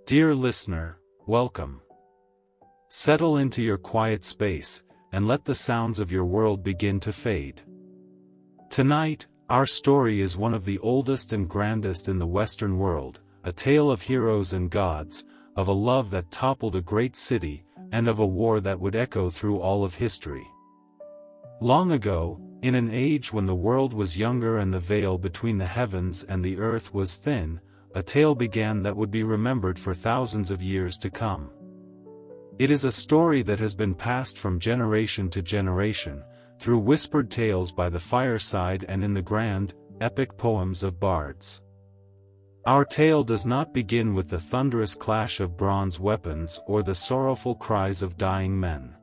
Dear listener, welcome. Settle into your quiet space, and let the sounds of your world begin to fade. Tonight, our story is one of the oldest and grandest in the Western world, a tale of heroes and gods, of a love that toppled a great city, and of a war that would echo through all of history. Long ago, in an age when the world was younger and the veil between the heavens and the earth was thin, a tale began that would be remembered for thousands of years to come. It is a story that has been passed from generation to generation, through whispered tales by the fireside and in the grand, epic poems of bards. Our tale does not begin with the thunderous clash of bronze weapons or the sorrowful cries of dying men.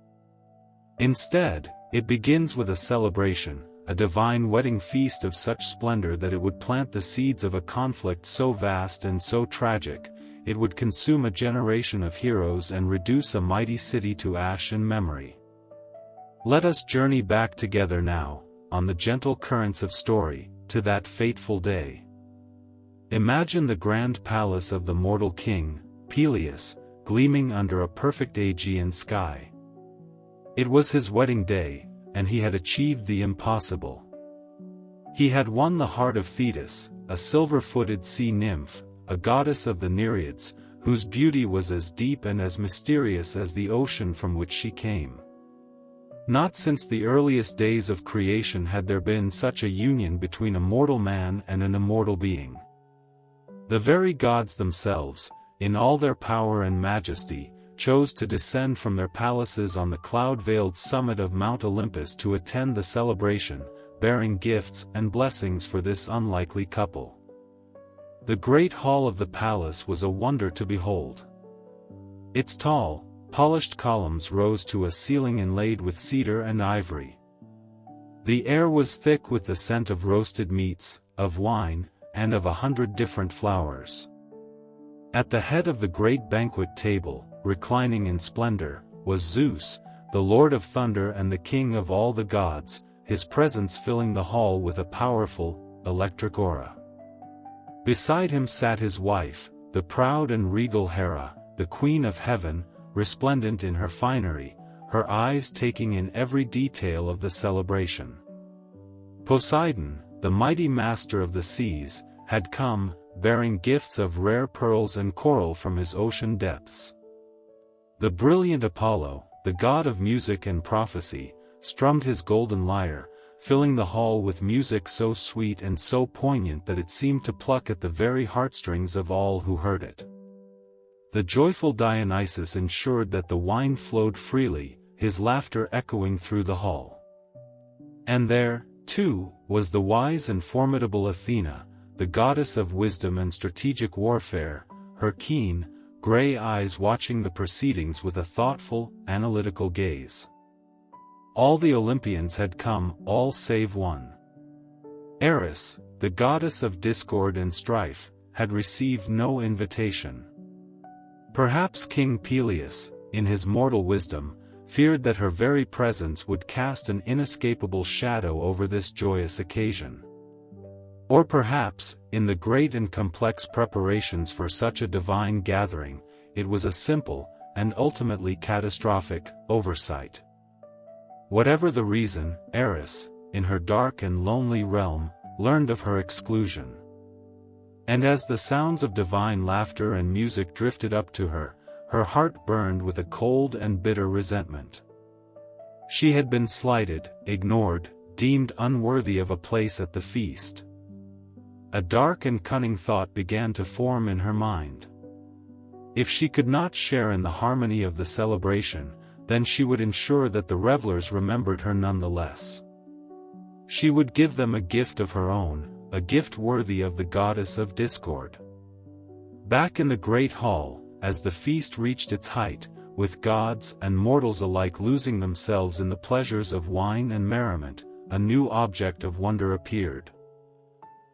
Instead, it begins with a celebration, a divine wedding feast of such splendor that it would plant the seeds of a conflict so vast and so tragic, it would consume a generation of heroes and reduce a mighty city to ash and memory. Let us journey back together now, on the gentle currents of story, to that fateful day. Imagine the grand palace of the mortal king, Peleus, gleaming under a perfect Aegean sky. It was his wedding day, and he had achieved the impossible. He had won the heart of Thetis, a silver-footed sea nymph, a goddess of the Nereids, whose beauty was as deep and as mysterious as the ocean from which she came. Not since the earliest days of creation had there been such a union between a mortal man and an immortal being. The very gods themselves, in all their power and majesty, chose to descend from their palaces on the cloud-veiled summit of Mount Olympus to attend the celebration, bearing gifts and blessings for this unlikely couple. The great hall of the palace was a wonder to behold. Its tall, polished columns rose to a ceiling inlaid with cedar and ivory. The air was thick with the scent of roasted meats, of wine, and of 100 different flowers. At the head of the great banquet table, reclining in splendor, was Zeus, the Lord of Thunder and the King of all the gods, his presence filling the hall with a powerful, electric aura. Beside him sat his wife, the proud and regal Hera, the Queen of Heaven, resplendent in her finery, her eyes taking in every detail of the celebration. Poseidon, the mighty master of the seas, had come, bearing gifts of rare pearls and coral from his ocean depths. The brilliant Apollo, the god of music and prophecy, strummed his golden lyre, filling the hall with music so sweet and so poignant that it seemed to pluck at the very heartstrings of all who heard it. The joyful Dionysus ensured that the wine flowed freely, his laughter echoing through the hall. And there, too, was the wise and formidable Athena, the goddess of wisdom and strategic warfare, her keen, gray eyes watching the proceedings with a thoughtful, analytical gaze. All the Olympians had come, all save one. Eris, the goddess of discord and strife, had received no invitation. Perhaps King Peleus, in his mortal wisdom, feared that her very presence would cast an inescapable shadow over this joyous occasion. Or perhaps, in the great and complex preparations for such a divine gathering, it was a simple, and ultimately catastrophic, oversight. Whatever the reason, Eris, in her dark and lonely realm, learned of her exclusion. And as the sounds of divine laughter and music drifted up to her, her heart burned with a cold and bitter resentment. She had been slighted, ignored, deemed unworthy of a place at the feast. A dark and cunning thought began to form in her mind. If she could not share in the harmony of the celebration, then she would ensure that the revelers remembered her nonetheless. She would give them a gift of her own, a gift worthy of the goddess of discord. Back in the great hall, as the feast reached its height, with gods and mortals alike losing themselves in the pleasures of wine and merriment, a new object of wonder appeared.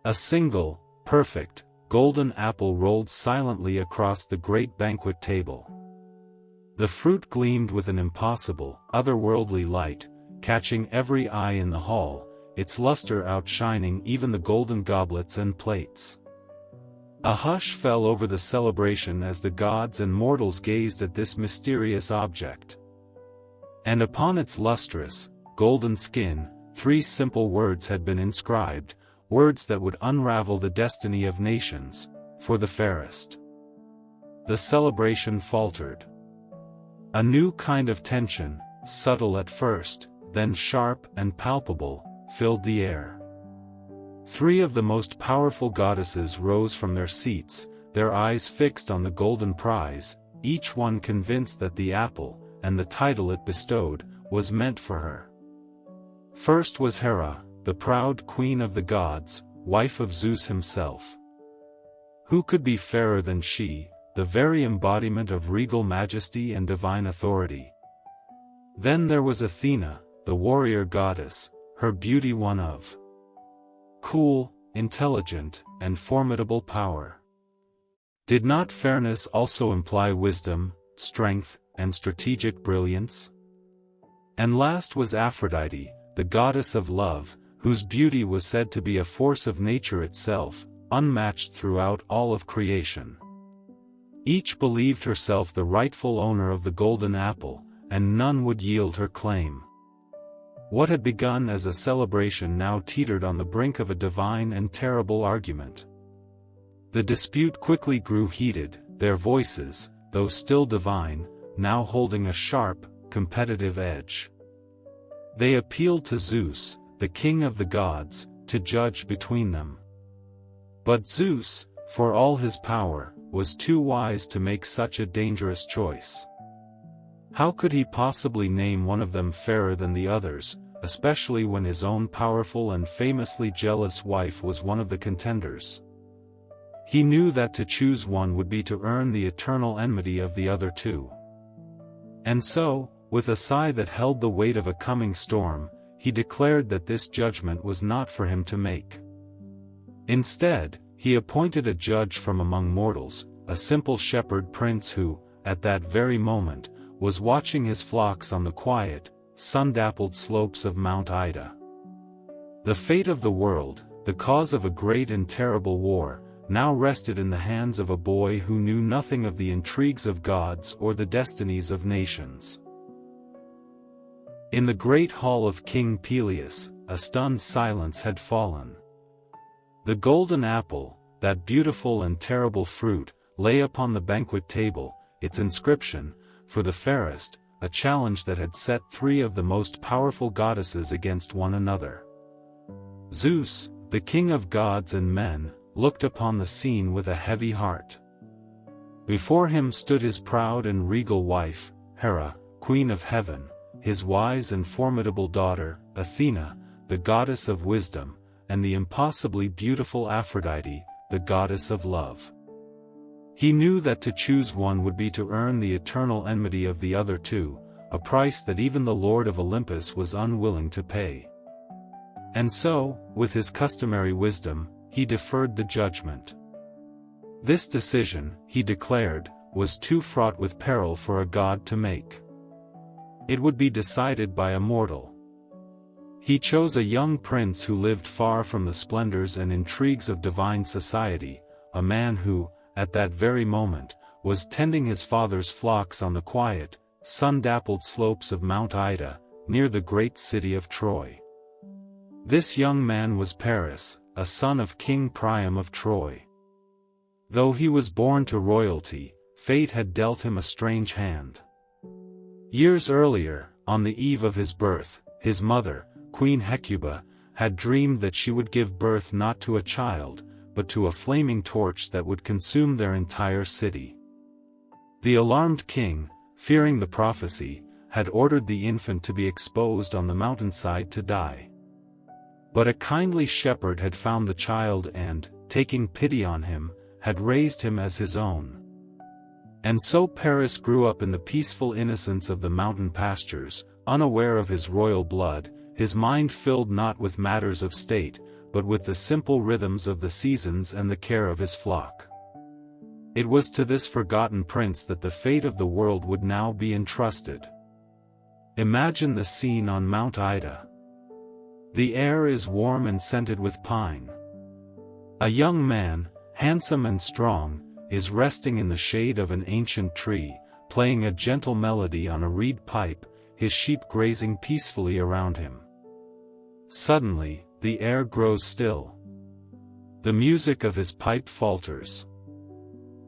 A single, perfect, golden apple rolled silently across the great banquet table. The fruit gleamed with an impossible, otherworldly light, catching every eye in the hall, its luster outshining even the golden goblets and plates. A hush fell over the celebration as the gods and mortals gazed at this mysterious object. And upon its lustrous, golden skin, 3 simple words had been inscribed, words that would unravel the destiny of nations, for the fairest. The celebration faltered. A new kind of tension, subtle at first, then sharp and palpable, filled the air. 3 of the most powerful goddesses rose from their seats, their eyes fixed on the golden prize, each one convinced that the apple, and the title it bestowed, was meant for her. First was Hera, the proud queen of the gods, wife of Zeus himself. Who could be fairer than she, the very embodiment of regal majesty and divine authority? Then there was Athena, the warrior goddess, her beauty one of cool, intelligent, and formidable power. Did not fairness also imply wisdom, strength, and strategic brilliance? And last was Aphrodite, the goddess of love, whose beauty was said to be a force of nature itself, unmatched throughout all of creation. Each believed herself the rightful owner of the golden apple, and none would yield her claim. What had begun as a celebration now teetered on the brink of a divine and terrible argument. The dispute quickly grew heated, their voices, though still divine, now holding a sharp, competitive edge. They appealed to Zeus, the king of the gods, to judge between them. But Zeus, for all his power, was too wise to make such a dangerous choice. How could he possibly name one of them fairer than the others, especially when his own powerful and famously jealous wife was one of the contenders? He knew that to choose one would be to earn the eternal enmity of the other 2. And so, with a sigh that held the weight of a coming storm, he declared that this judgment was not for him to make. Instead, he appointed a judge from among mortals, a simple shepherd prince who, at that very moment, was watching his flocks on the quiet, sun-dappled slopes of Mount Ida. The fate of the world, the cause of a great and terrible war, now rested in the hands of a boy who knew nothing of the intrigues of gods or the destinies of nations. In the great hall of King Peleus, a stunned silence had fallen. The golden apple, that beautiful and terrible fruit, lay upon the banquet table, its inscription, for the fairest, a challenge that had set 3 of the most powerful goddesses against one another. Zeus, the king of gods and men, looked upon the scene with a heavy heart. Before him stood his proud and regal wife, Hera, queen of heaven, his wise and formidable daughter, Athena, the goddess of wisdom, and the impossibly beautiful Aphrodite, the goddess of love. He knew that to choose one would be to earn the eternal enmity of the other 2, a price that even the Lord of Olympus was unwilling to pay. And so, with his customary wisdom, he deferred the judgment. This decision, he declared, was too fraught with peril for a god to make. It would be decided by a mortal. He chose a young prince who lived far from the splendors and intrigues of divine society, a man who, at that very moment, was tending his father's flocks on the quiet, sun-dappled slopes of Mount Ida, near the great city of Troy. This young man was Paris, a son of King Priam of Troy. Though he was born to royalty, fate had dealt him a strange hand. Years earlier, on the eve of his birth, his mother, Queen Hecuba, had dreamed that she would give birth not to a child, but to a flaming torch that would consume their entire city. The alarmed king, fearing the prophecy, had ordered the infant to be exposed on the mountainside to die. But a kindly shepherd had found the child and, taking pity on him, had raised him as his own. And so Paris grew up in the peaceful innocence of the mountain pastures, unaware of his royal blood, his mind filled not with matters of state, but with the simple rhythms of the seasons and the care of his flock. It was to this forgotten prince that the fate of the world would now be entrusted. Imagine the scene on Mount Ida. The air is warm and scented with pine. A young man, handsome and strong, is resting in the shade of an ancient tree, playing a gentle melody on a reed pipe, his sheep grazing peacefully around him. Suddenly, the air grows still. The music of his pipe falters.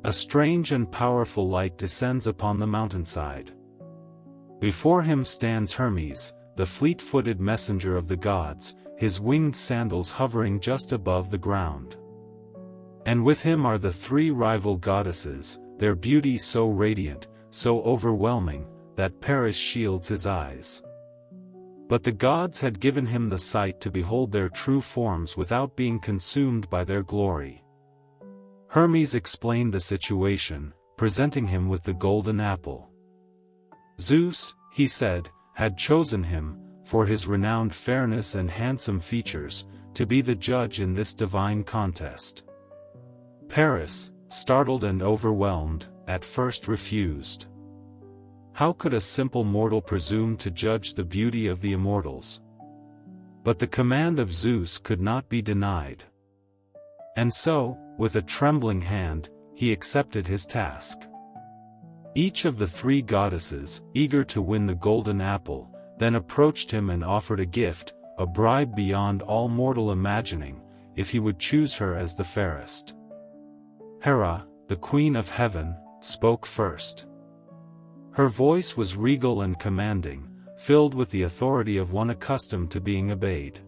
A strange and powerful light descends upon the mountainside. Before him stands Hermes, the fleet-footed messenger of the gods, his winged sandals hovering just above the ground. And with him are the three rival goddesses, their beauty so radiant, so overwhelming, that Paris shields his eyes. But the gods had given him the sight to behold their true forms without being consumed by their glory. Hermes explained the situation, presenting him with the golden apple. Zeus, he said, had chosen him, for his renowned fairness and handsome features, to be the judge in this divine contest. Paris, startled and overwhelmed, at first refused. How could a simple mortal presume to judge the beauty of the immortals? But the command of Zeus could not be denied. And so, with a trembling hand, he accepted his task. Each of the three goddesses, eager to win the golden apple, then approached him and offered a gift, a bribe beyond all mortal imagining, if he would choose her as the fairest. Hera, the Queen of Heaven, spoke first. Her voice was regal and commanding, filled with the authority of one accustomed to being obeyed.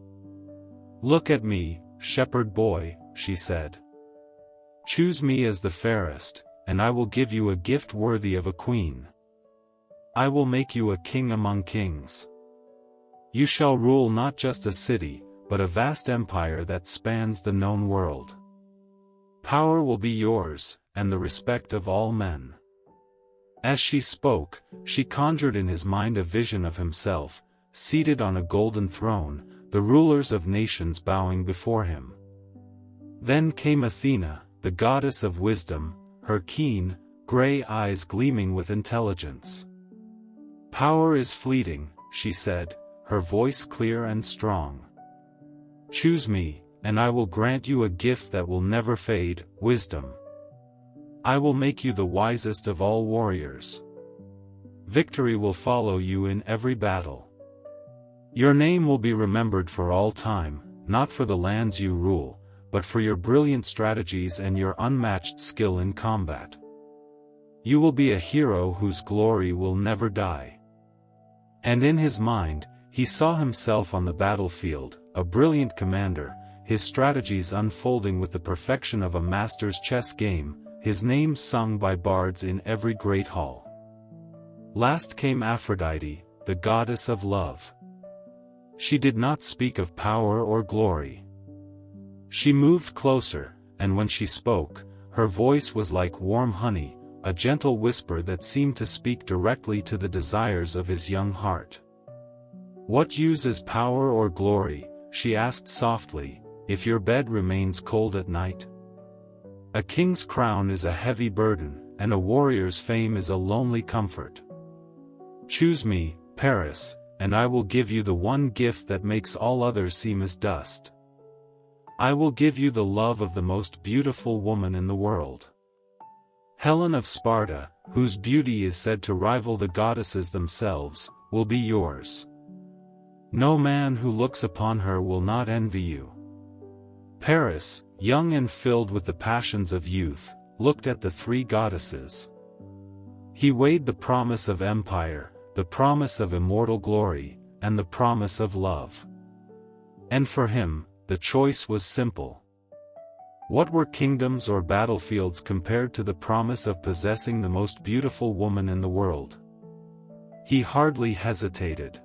"Look at me, shepherd boy," she said. "Choose me as the fairest, and I will give you a gift worthy of a queen. I will make you a king among kings. You shall rule not just a city, but a vast empire that spans the known world. Power will be yours, and the respect of all men." As she spoke, she conjured in his mind a vision of himself, seated on a golden throne, the rulers of nations bowing before him. Then came Athena, the goddess of wisdom, her keen, gray eyes gleaming with intelligence. "Power is fleeting," she said, her voice clear and strong. "Choose me, and I will grant you a gift that will never fade, wisdom. I will make you the wisest of all warriors. Victory will follow you in every battle. Your name will be remembered for all time, not for the lands you rule, but for your brilliant strategies and your unmatched skill in combat. You will be a hero whose glory will never die." And in his mind, he saw himself on the battlefield, a brilliant commander, his strategies unfolding with the perfection of a master's chess game, his name sung by bards in every great hall. Last came Aphrodite, the goddess of love. She did not speak of power or glory. She moved closer, and when she spoke, her voice was like warm honey, a gentle whisper that seemed to speak directly to the desires of his young heart. "What use is power or glory," she asked softly, "if your bed remains cold at night? A king's crown is a heavy burden, and a warrior's fame is a lonely comfort. Choose me, Paris, and I will give you the one gift that makes all others seem as dust. I will give you the love of the most beautiful woman in the world. Helen of Sparta, whose beauty is said to rival the goddesses themselves, will be yours. No man who looks upon her will not envy you." Paris, young and filled with the passions of youth, looked at the three goddesses. He weighed the promise of empire, the promise of immortal glory, and the promise of love. And for him, the choice was simple. What were kingdoms or battlefields compared to the promise of possessing the most beautiful woman in the world? He hardly hesitated.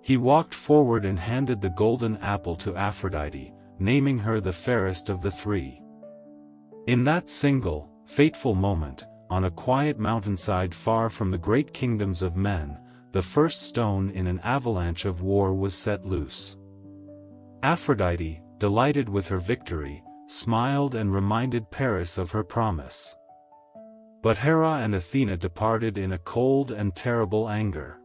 He walked forward and handed the golden apple to Aphrodite, naming her the fairest of the three. In that single, fateful moment, on a quiet mountainside far from the great kingdoms of men, the first stone in an avalanche of war was set loose. Aphrodite, delighted with her victory, smiled and reminded Paris of her promise. But Hera and Athena departed in a cold and terrible anger.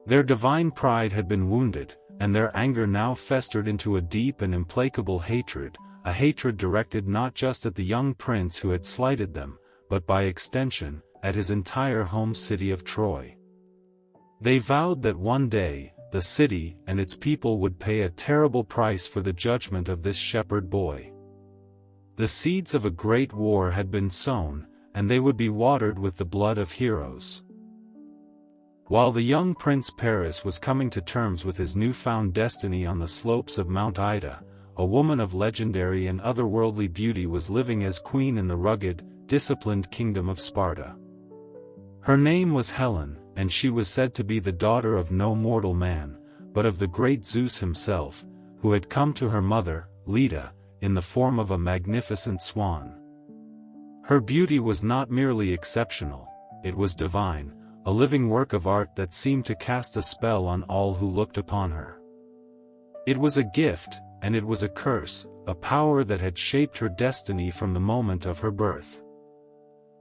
Their divine pride had been wounded, and their anger now festered into a deep and implacable hatred, a hatred directed not just at the young prince who had slighted them, but by extension, at his entire home city of Troy. They vowed that one day, the city and its people would pay a terrible price for the judgment of this shepherd boy. The seeds of a great war had been sown, and they would be watered with the blood of heroes. While the young Prince Paris was coming to terms with his newfound destiny on the slopes of Mount Ida, a woman of legendary and otherworldly beauty was living as queen in the rugged, disciplined kingdom of Sparta. Her name was Helen, and she was said to be the daughter of no mortal man, but of the great Zeus himself, who had come to her mother, Leda, in the form of a magnificent swan. Her beauty was not merely exceptional, it was divine, a living work of art that seemed to cast a spell on all who looked upon her. It was a gift, and it was a curse, a power that had shaped her destiny from the moment of her birth.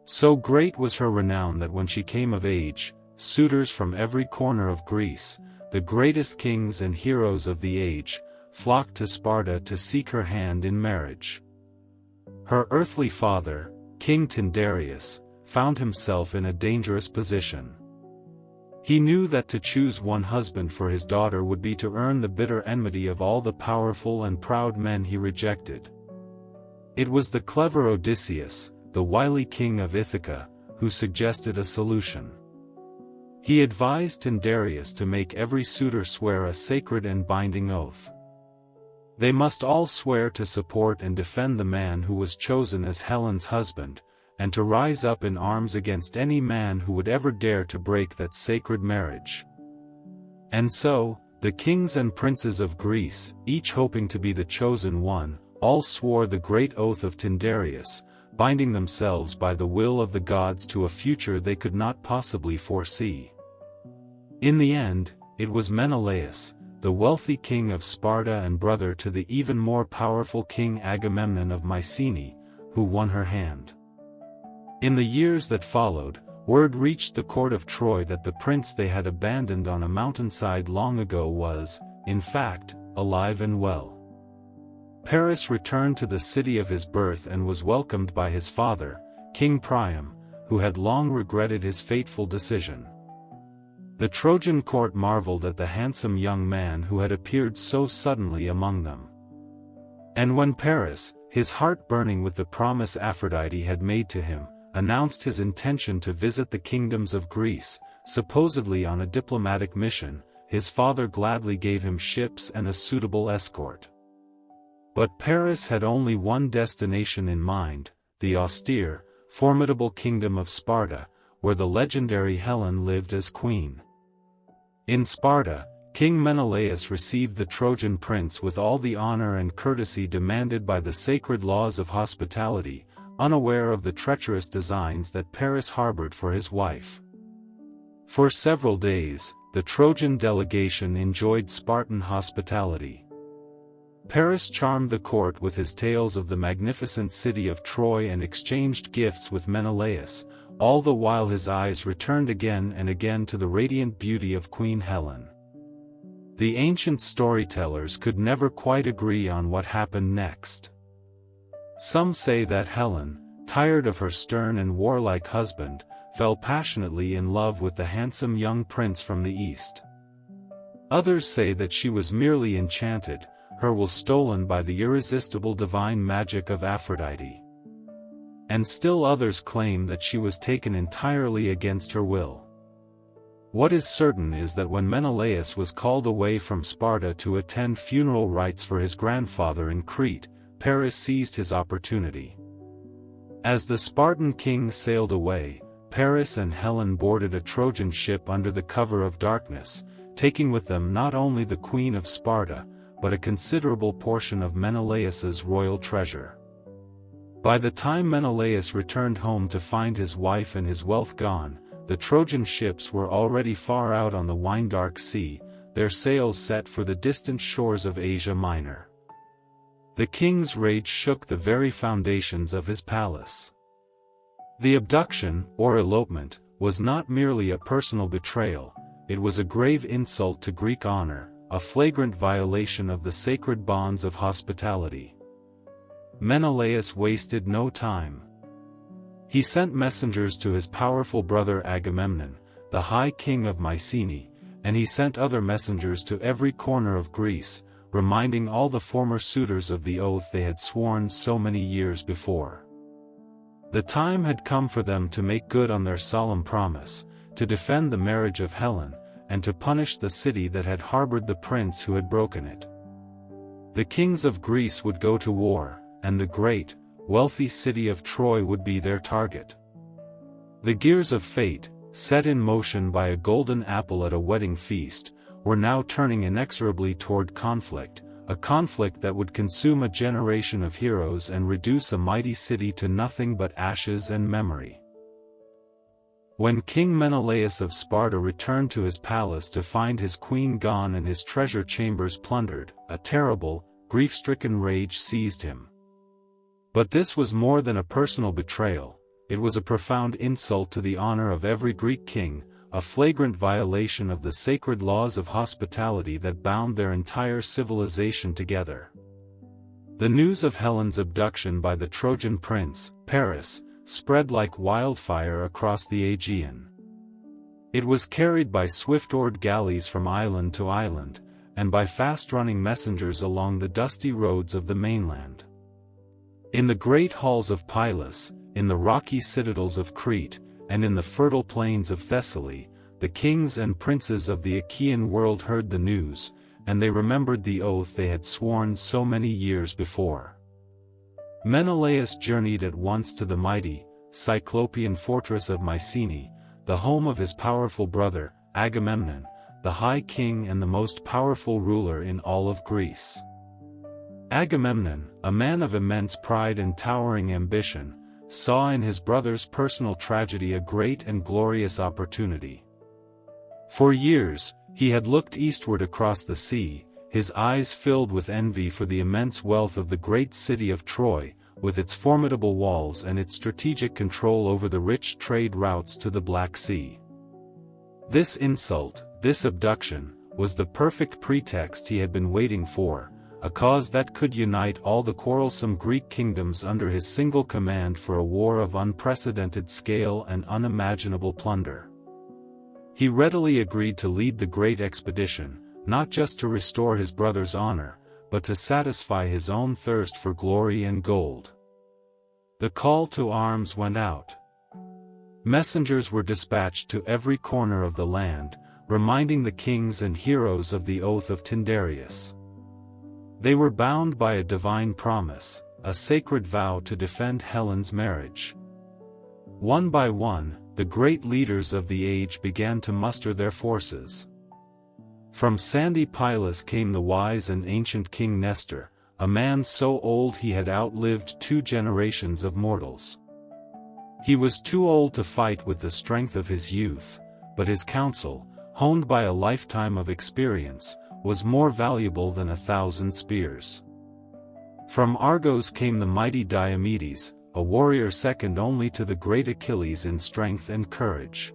So great was her renown that when she came of age, suitors from every corner of Greece, the greatest kings and heroes of the age, flocked to Sparta to seek her hand in marriage. Her earthly father, King Tyndareus, found himself in a dangerous position. He knew that to choose one husband for his daughter would be to earn the bitter enmity of all the powerful and proud men he rejected. It was the clever Odysseus, the wily king of Ithaca, who suggested a solution. He advised Tyndareus to make every suitor swear a sacred and binding oath. They must all swear to support and defend the man who was chosen as Helen's husband, and to rise up in arms against any man who would ever dare to break that sacred marriage. And so, the kings and princes of Greece, each hoping to be the chosen one, all swore the great oath of Tyndareus, binding themselves by the will of the gods to a future they could not possibly foresee. In the end, it was Menelaus, the wealthy king of Sparta and brother to the even more powerful king Agamemnon of Mycenae, who won her hand. In the years that followed, word reached the court of Troy that the prince they had abandoned on a mountainside long ago was, in fact, alive and well. Paris returned to the city of his birth and was welcomed by his father, King Priam, who had long regretted his fateful decision. The Trojan court marveled at the handsome young man who had appeared so suddenly among them. And when Paris, his heart burning with the promise Aphrodite had made to him, announced his intention to visit the kingdoms of Greece, supposedly on a diplomatic mission, his father gladly gave him ships and a suitable escort. But Paris had only one destination in mind, the austere, formidable kingdom of Sparta, where the legendary Helen lived as queen. In Sparta, King Menelaus received the Trojan prince with all the honor and courtesy demanded by the sacred laws of hospitality, unaware of the treacherous designs that Paris harbored for his wife. For several days, the Trojan delegation enjoyed Spartan hospitality. Paris charmed the court with his tales of the magnificent city of Troy and exchanged gifts with Menelaus, all the while his eyes returned again and again to the radiant beauty of Queen Helen. The ancient storytellers could never quite agree on what happened next. Some say that Helen, tired of her stern and warlike husband, fell passionately in love with the handsome young prince from the east. Others say that she was merely enchanted, her will stolen by the irresistible divine magic of Aphrodite. And still others claim that she was taken entirely against her will. What is certain is that when Menelaus was called away from Sparta to attend funeral rites for his grandfather in Crete, Paris seized his opportunity. As the Spartan king sailed away, Paris and Helen boarded a Trojan ship under the cover of darkness, taking with them not only the queen of Sparta, but a considerable portion of Menelaus's royal treasure. By the time Menelaus returned home to find his wife and his wealth gone, the Trojan ships were already far out on the wine-dark sea, their sails set for the distant shores of Asia Minor. The king's rage shook the very foundations of his palace. The abduction, or elopement, was not merely a personal betrayal, it was a grave insult to Greek honor, a flagrant violation of the sacred bonds of hospitality. Menelaus wasted no time. He sent messengers to his powerful brother Agamemnon, the high king of Mycenae, and he sent other messengers to every corner of Greece, reminding all the former suitors of the oath they had sworn so many years before. The time had come for them to make good on their solemn promise, to defend the marriage of Helen, and to punish the city that had harbored the prince who had broken it. The kings of Greece would go to war, and the great, wealthy city of Troy would be their target. The gears of fate, set in motion by a golden apple at a wedding feast, were now turning inexorably toward conflict, a conflict that would consume a generation of heroes and reduce a mighty city to nothing but ashes and memory. When King Menelaus of Sparta returned to his palace to find his queen gone and his treasure chambers plundered, a terrible, grief-stricken rage seized him. But this was more than a personal betrayal, it was a profound insult to the honor of every Greek king, a flagrant violation of the sacred laws of hospitality that bound their entire civilization together. The news of Helen's abduction by the Trojan prince, Paris, spread like wildfire across the Aegean. It was carried by swift-oared galleys from island to island, and by fast-running messengers along the dusty roads of the mainland. In the great halls of Pylos, in the rocky citadels of Crete, and in the fertile plains of Thessaly, the kings and princes of the Achaean world heard the news, and they remembered the oath they had sworn so many years before. Menelaus journeyed at once to the mighty, Cyclopean fortress of Mycenae, the home of his powerful brother, Agamemnon, the high king and the most powerful ruler in all of Greece. Agamemnon, a man of immense pride and towering ambition, saw in his brother's personal tragedy a great and glorious opportunity. For years, he had looked eastward across the sea, his eyes filled with envy for the immense wealth of the great city of Troy, with its formidable walls and its strategic control over the rich trade routes to the Black Sea. This insult, this abduction, was the perfect pretext he had been waiting for, a cause that could unite all the quarrelsome Greek kingdoms under his single command for a war of unprecedented scale and unimaginable plunder. He readily agreed to lead the great expedition, not just to restore his brother's honor, but to satisfy his own thirst for glory and gold. The call to arms went out. Messengers were dispatched to every corner of the land, reminding the kings and heroes of the oath of Tyndareus. They were bound by a divine promise, a sacred vow to defend Helen's marriage. One by one, the great leaders of the age began to muster their forces. From sandy Pylos came the wise and ancient King Nestor, a man so old he had outlived 2 generations of mortals. He was too old to fight with the strength of his youth, but his counsel, honed by a lifetime of experience, was more valuable than 1,000 spears. From Argos came the mighty Diomedes, a warrior second only to the great Achilles in strength and courage.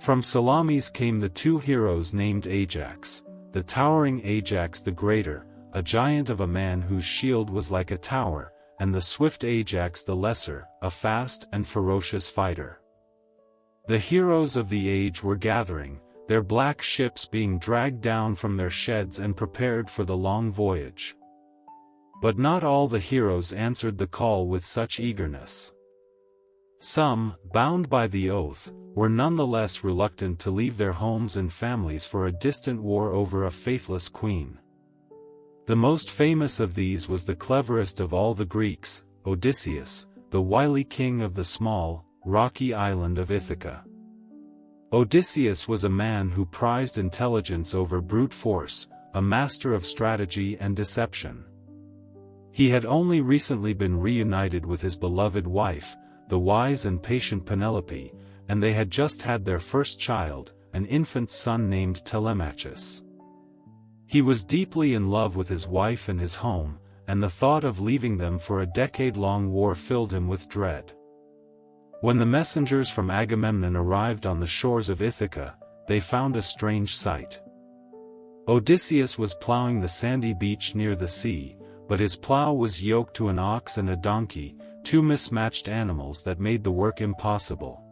From Salamis came the 2 heroes named Ajax, the towering Ajax the Greater, a giant of a man whose shield was like a tower, and the swift Ajax the Lesser, a fast and ferocious fighter. The heroes of the age were gathering, their black ships being dragged down from their sheds and prepared for the long voyage. But not all the heroes answered the call with such eagerness. Some, bound by the oath, were nonetheless reluctant to leave their homes and families for a distant war over a faithless queen. The most famous of these was the cleverest of all the Greeks, Odysseus, the wily king of the small, rocky island of Ithaca. Odysseus was a man who prized intelligence over brute force, a master of strategy and deception. He had only recently been reunited with his beloved wife, the wise and patient Penelope, and they had just had their first child, an infant son named Telemachus. He was deeply in love with his wife and his home, and the thought of leaving them for a decade-long war filled him with dread. When the messengers from Agamemnon arrived on the shores of Ithaca, they found a strange sight. Odysseus was plowing the sandy beach near the sea, but his plow was yoked to an ox and a donkey, two mismatched animals that made the work impossible.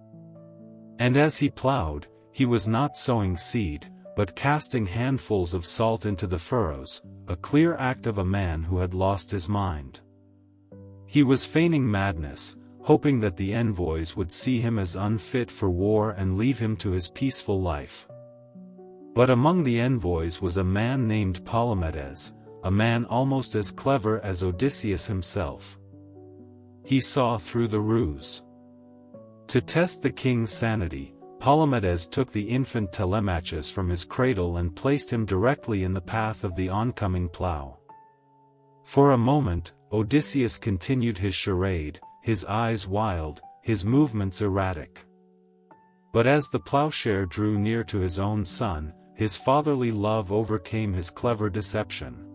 And as he plowed, he was not sowing seed, but casting handfuls of salt into the furrows, a clear act of a man who had lost his mind. He was feigning madness, hoping that the envoys would see him as unfit for war and leave him to his peaceful life. But among the envoys was a man named Palamedes, a man almost as clever as Odysseus himself. He saw through the ruse. To test the king's sanity, Palamedes took the infant Telemachus from his cradle and placed him directly in the path of the oncoming plow. For a moment, Odysseus continued his charade, his eyes wild, his movements erratic. But as the plowshare drew near to his own son, his fatherly love overcame his clever deception.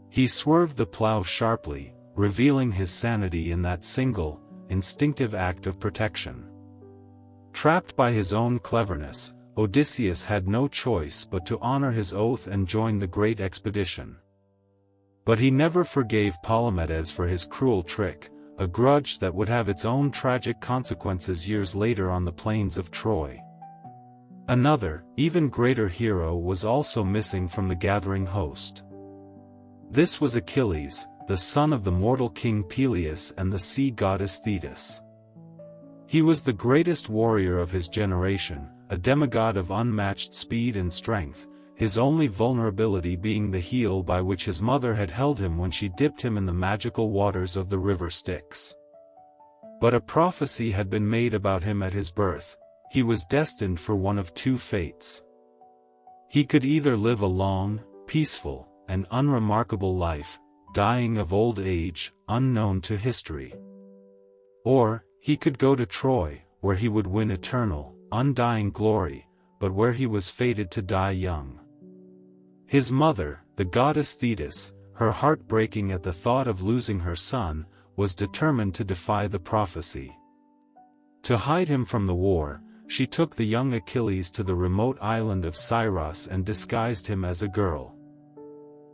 He swerved the plow sharply, revealing his sanity in that single, instinctive act of protection. Trapped by his own cleverness, Odysseus had no choice but to honor his oath and join the great expedition. But he never forgave Palamedes for his cruel trick, a grudge that would have its own tragic consequences years later on the plains of Troy. Another, even greater hero was also missing from the gathering host. This was Achilles, the son of the mortal king Peleus and the sea goddess Thetis. He was the greatest warrior of his generation, a demigod of unmatched speed and strength, his only vulnerability being the heel by which his mother had held him when she dipped him in the magical waters of the river Styx. But a prophecy had been made about him at his birth. He was destined for one of two fates. He could either live a long, peaceful, and unremarkable life, dying of old age, unknown to history. Or, he could go to Troy, where he would win eternal, undying glory, but where he was fated to die young. His mother, the goddess Thetis, her heart breaking at the thought of losing her son, was determined to defy the prophecy. To hide him from the war, she took the young Achilles to the remote island of Scyros and disguised him as a girl.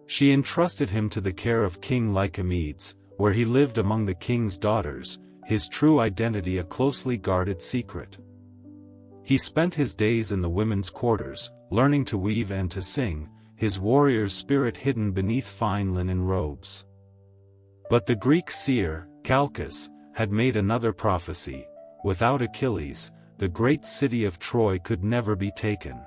She entrusted him to the care of King Lycomedes, where he lived among the king's daughters, his true identity a closely guarded secret. He spent his days in the women's quarters, learning to weave and to sing, his warrior's spirit hidden beneath fine linen robes. But the Greek seer, Calchas, had made another prophecy: without Achilles, the great city of Troy could never be taken.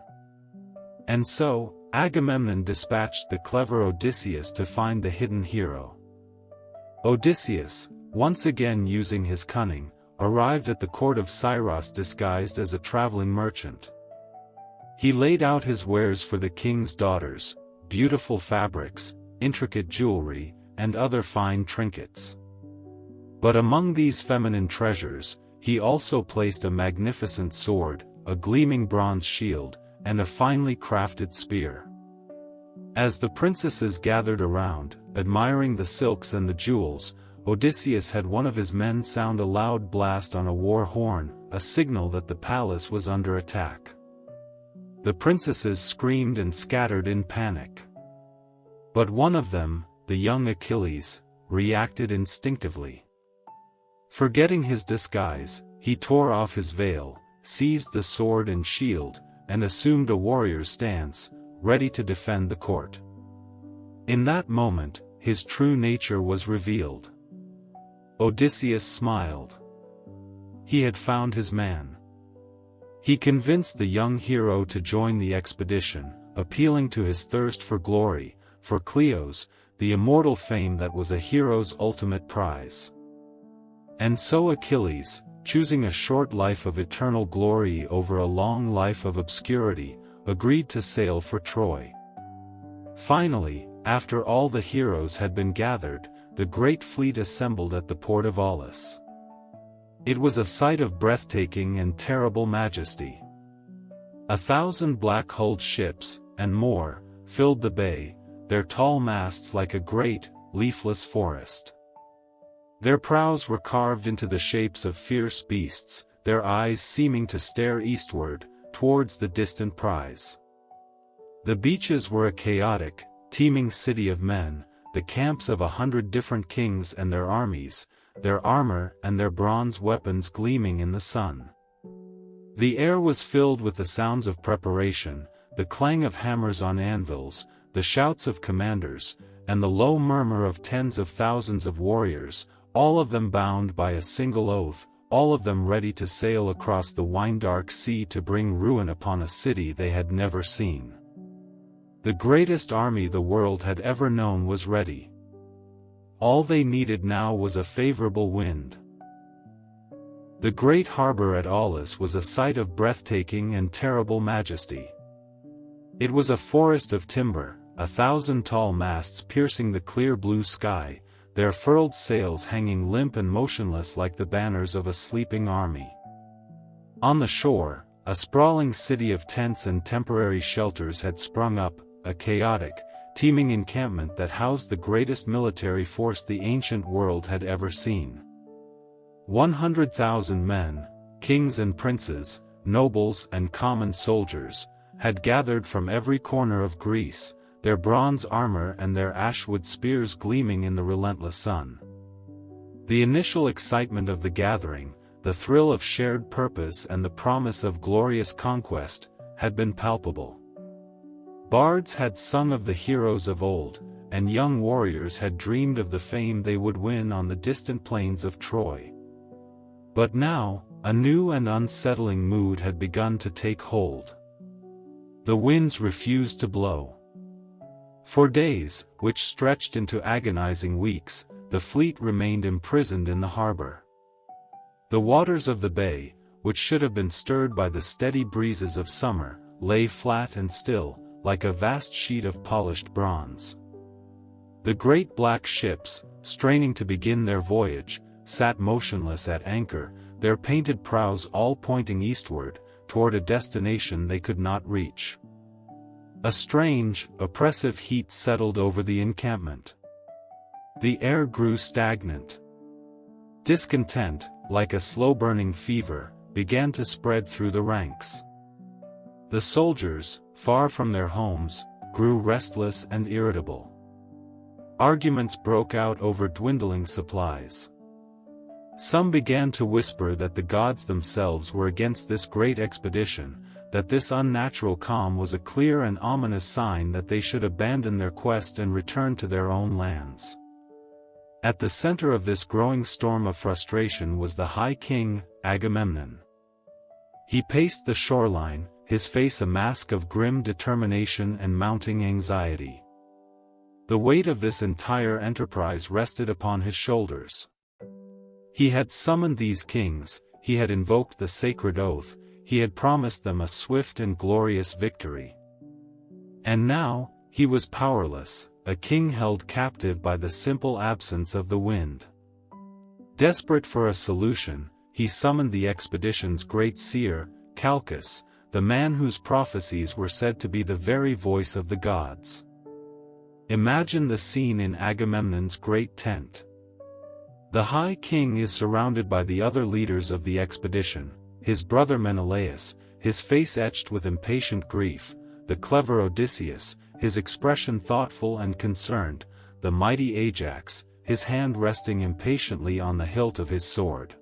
And so, Agamemnon dispatched the clever Odysseus to find the hidden hero. Odysseus, once again using his cunning, arrived at the court of Scyros disguised as a traveling merchant. He laid out his wares for the king's daughters: beautiful fabrics, intricate jewelry, and other fine trinkets. But among these feminine treasures, he also placed a magnificent sword, a gleaming bronze shield, and a finely crafted spear. As the princesses gathered around, admiring the silks and the jewels, Odysseus had one of his men sound a loud blast on a war horn, a signal that the palace was under attack. The princesses screamed and scattered in panic. But one of them, the young Achilles, reacted instinctively. Forgetting his disguise, he tore off his veil, seized the sword and shield, and assumed a warrior's stance, ready to defend the court. In that moment, his true nature was revealed. Odysseus smiled. He had found his man. He convinced the young hero to join the expedition, appealing to his thirst for glory, for Cleos, the immortal fame that was a hero's ultimate prize. And so Achilles, choosing a short life of eternal glory over a long life of obscurity, agreed to sail for Troy. Finally, after all the heroes had been gathered, the great fleet assembled at the port of Aulis. It was a sight of breathtaking and terrible majesty. 1,000 black-hulled ships, and more, filled the bay, their tall masts like a great, leafless forest. Their prows were carved into the shapes of fierce beasts, their eyes seeming to stare eastward, towards the distant prize. The beaches were a chaotic, teeming city of men, the camps of 100 different kings and their armies, their armor and their bronze weapons gleaming in the sun. The air was filled with the sounds of preparation, the clang of hammers on anvils, the shouts of commanders, and the low murmur of tens of thousands of warriors, all of them bound by a single oath, all of them ready to sail across the wine-dark sea to bring ruin upon a city they had never seen. The greatest army the world had ever known was ready. All they needed now was a favorable wind. The great harbor at Aulis was a sight of breathtaking and terrible majesty. It was a forest of timber, 1,000 tall masts piercing the clear blue sky, their furled sails hanging limp and motionless like the banners of a sleeping army. On the shore, a sprawling city of tents and temporary shelters had sprung up, a chaotic, teeming encampment that housed the greatest military force the ancient world had ever seen. 100,000 men, kings and princes, nobles and common soldiers, had gathered from every corner of Greece, their bronze armor and their ashwood spears gleaming in the relentless sun. The initial excitement of the gathering, the thrill of shared purpose and the promise of glorious conquest, had been palpable. Bards had sung of the heroes of old, and young warriors had dreamed of the fame they would win on the distant plains of Troy. But now, a new and unsettling mood had begun to take hold. The winds refused to blow. For days, which stretched into agonizing weeks, the fleet remained imprisoned in the harbor. The waters of the bay, which should have been stirred by the steady breezes of summer, lay flat and still, like a vast sheet of polished bronze. The great black ships, straining to begin their voyage, sat motionless at anchor, their painted prows all pointing eastward, toward a destination they could not reach. A strange, oppressive heat settled over the encampment. The air grew stagnant. Discontent, like a slow-burning fever, began to spread through the ranks. The soldiers, far from their homes, grew restless and irritable. Arguments broke out over dwindling supplies. Some began to whisper that the gods themselves were against this great expedition, that this unnatural calm was a clear and ominous sign that they should abandon their quest and return to their own lands. At the center of this growing storm of frustration was the High King, Agamemnon. He paced the shoreline, his face a mask of grim determination and mounting anxiety. The weight of this entire enterprise rested upon his shoulders. He had summoned these kings, he had invoked the sacred oath, he had promised them a swift and glorious victory. And now, he was powerless, a king held captive by the simple absence of the wind. Desperate for a solution, he summoned the expedition's great seer, Calchas, the man whose prophecies were said to be the very voice of the gods. Imagine the scene in Agamemnon's great tent. The High King is surrounded by the other leaders of the expedition, his brother Menelaus, his face etched with impatient grief, the clever Odysseus, his expression thoughtful and concerned, the mighty Ajax, his hand resting impatiently on the hilt of his sword.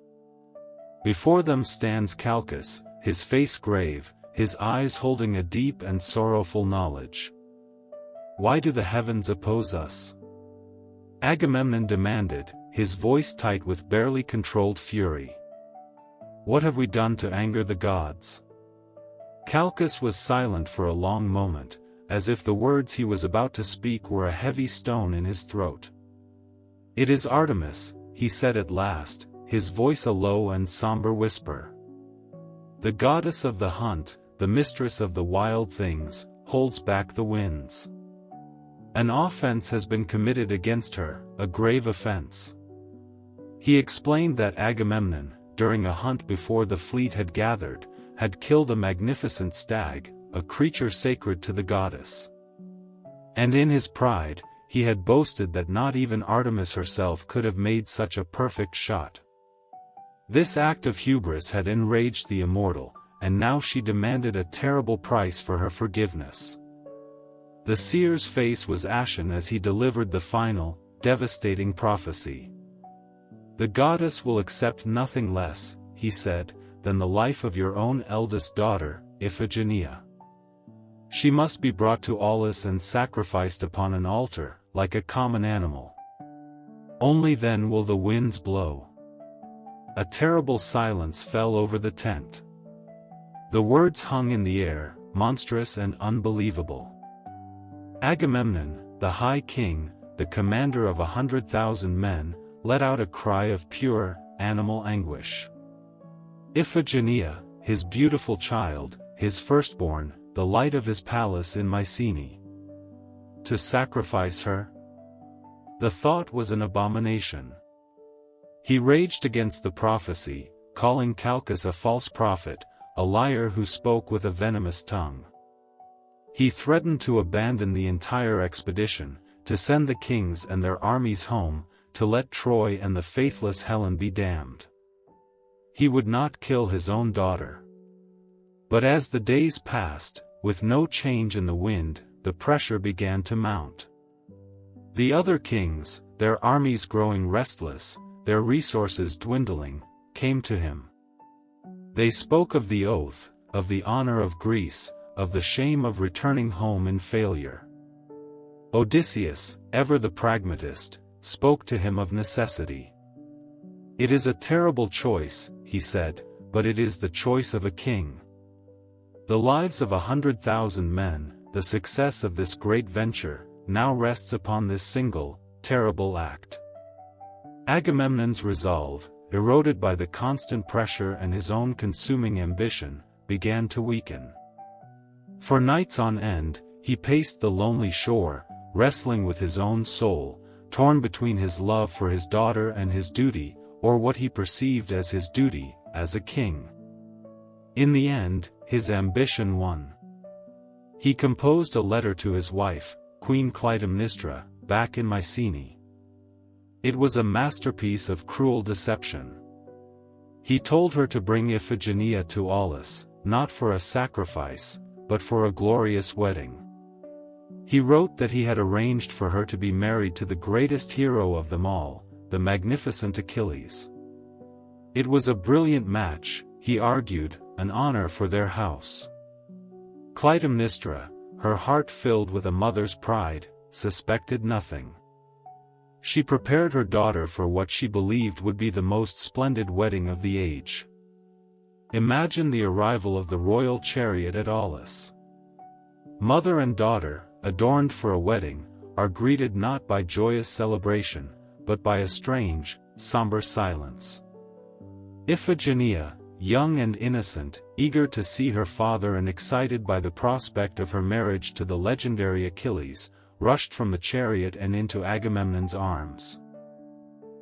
Before them stands Calchas, his face grave, his eyes holding a deep and sorrowful knowledge. Why do the heavens oppose us? Agamemnon demanded, his voice tight with barely controlled fury. What have we done to anger the gods? Calchas was silent for a long moment, as if the words he was about to speak were a heavy stone in his throat. It is Artemis, he said at last, his voice a low and somber whisper. The goddess of the hunt, the mistress of the wild things, holds back the winds. An offense has been committed against her, a grave offense. He explained that Agamemnon, during a hunt before the fleet had gathered, had killed a magnificent stag, a creature sacred to the goddess. And in his pride, he had boasted that not even Artemis herself could have made such a perfect shot. This act of hubris had enraged the immortal, and now she demanded a terrible price for her forgiveness. The seer's face was ashen as he delivered the final, devastating prophecy. "The goddess will accept nothing less," he said, "than the life of your own eldest daughter, Iphigenia. She must be brought to Aulis and sacrificed upon an altar, like a common animal. Only then will the winds blow." A terrible silence fell over the tent. The words hung in the air, monstrous and unbelievable. Agamemnon, the High King, the commander of 100,000 men, let out a cry of pure, animal anguish. Iphigenia, his beautiful child, his firstborn, the light of his palace in Mycenae. To sacrifice her? The thought was an abomination. He raged against the prophecy, calling Calchas a false prophet, a liar who spoke with a venomous tongue. He threatened to abandon the entire expedition, to send the kings and their armies home, to let Troy and the faithless Helen be damned. He would not kill his own daughter. But as the days passed, with no change in the wind, the pressure began to mount. The other kings, their armies growing restless, their resources dwindling, came to him. They spoke of the oath, of the honor of Greece, of the shame of returning home in failure. Odysseus, ever the pragmatist, spoke to him of necessity. "It is a terrible choice," he said, "but it is the choice of a king. The lives of 100,000 men, the success of this great venture, now rests upon this single, terrible act." Agamemnon's resolve, eroded by the constant pressure and his own consuming ambition, began to weaken. For nights on end, he paced the lonely shore, wrestling with his own soul, torn between his love for his daughter and his duty, or what he perceived as his duty, as a king. In the end, his ambition won. He composed a letter to his wife, Queen Clytemnestra, back in Mycenae. It was a masterpiece of cruel deception. He told her to bring Iphigenia to Aulis, not for a sacrifice, but for a glorious wedding. He wrote that he had arranged for her to be married to the greatest hero of them all, the magnificent Achilles. It was a brilliant match, he argued, an honor for their house. Clytemnestra, her heart filled with a mother's pride, suspected nothing. She prepared her daughter for what she believed would be the most splendid wedding of the age. Imagine the arrival of the royal chariot at Aulis. Mother and daughter, adorned for a wedding, are greeted not by joyous celebration, but by a strange, somber silence. Iphigenia, young and innocent, eager to see her father and excited by the prospect of her marriage to the legendary Achilles, rushed from the chariot and into Agamemnon's arms.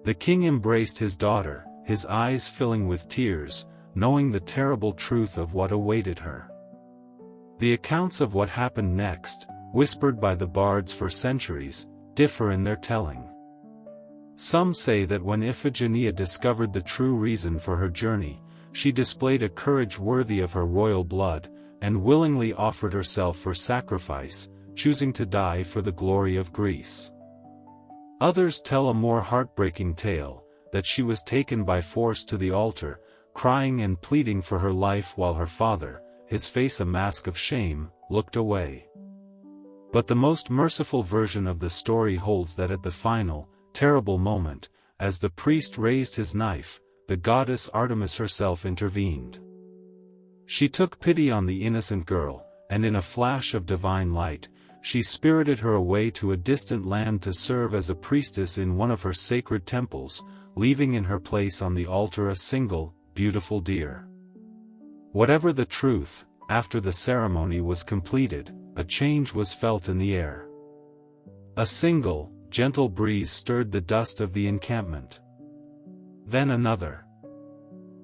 The king embraced his daughter, his eyes filling with tears, knowing the terrible truth of what awaited her. The accounts of what happened next, whispered by the bards for centuries, differ in their telling. Some say that when Iphigenia discovered the true reason for her journey, she displayed a courage worthy of her royal blood, and willingly offered herself for sacrifice, choosing to die for the glory of Greece. Others tell a more heartbreaking tale, that she was taken by force to the altar, crying and pleading for her life while her father, his face a mask of shame, looked away. But the most merciful version of the story holds that at the final, terrible moment, as the priest raised his knife, the goddess Artemis herself intervened. She took pity on the innocent girl, and in a flash of divine light, she spirited her away to a distant land to serve as a priestess in one of her sacred temples, leaving in her place on the altar a single, beautiful deer. Whatever the truth, after the ceremony was completed, a change was felt in the air. A single, gentle breeze stirred the dust of the encampment. Then another.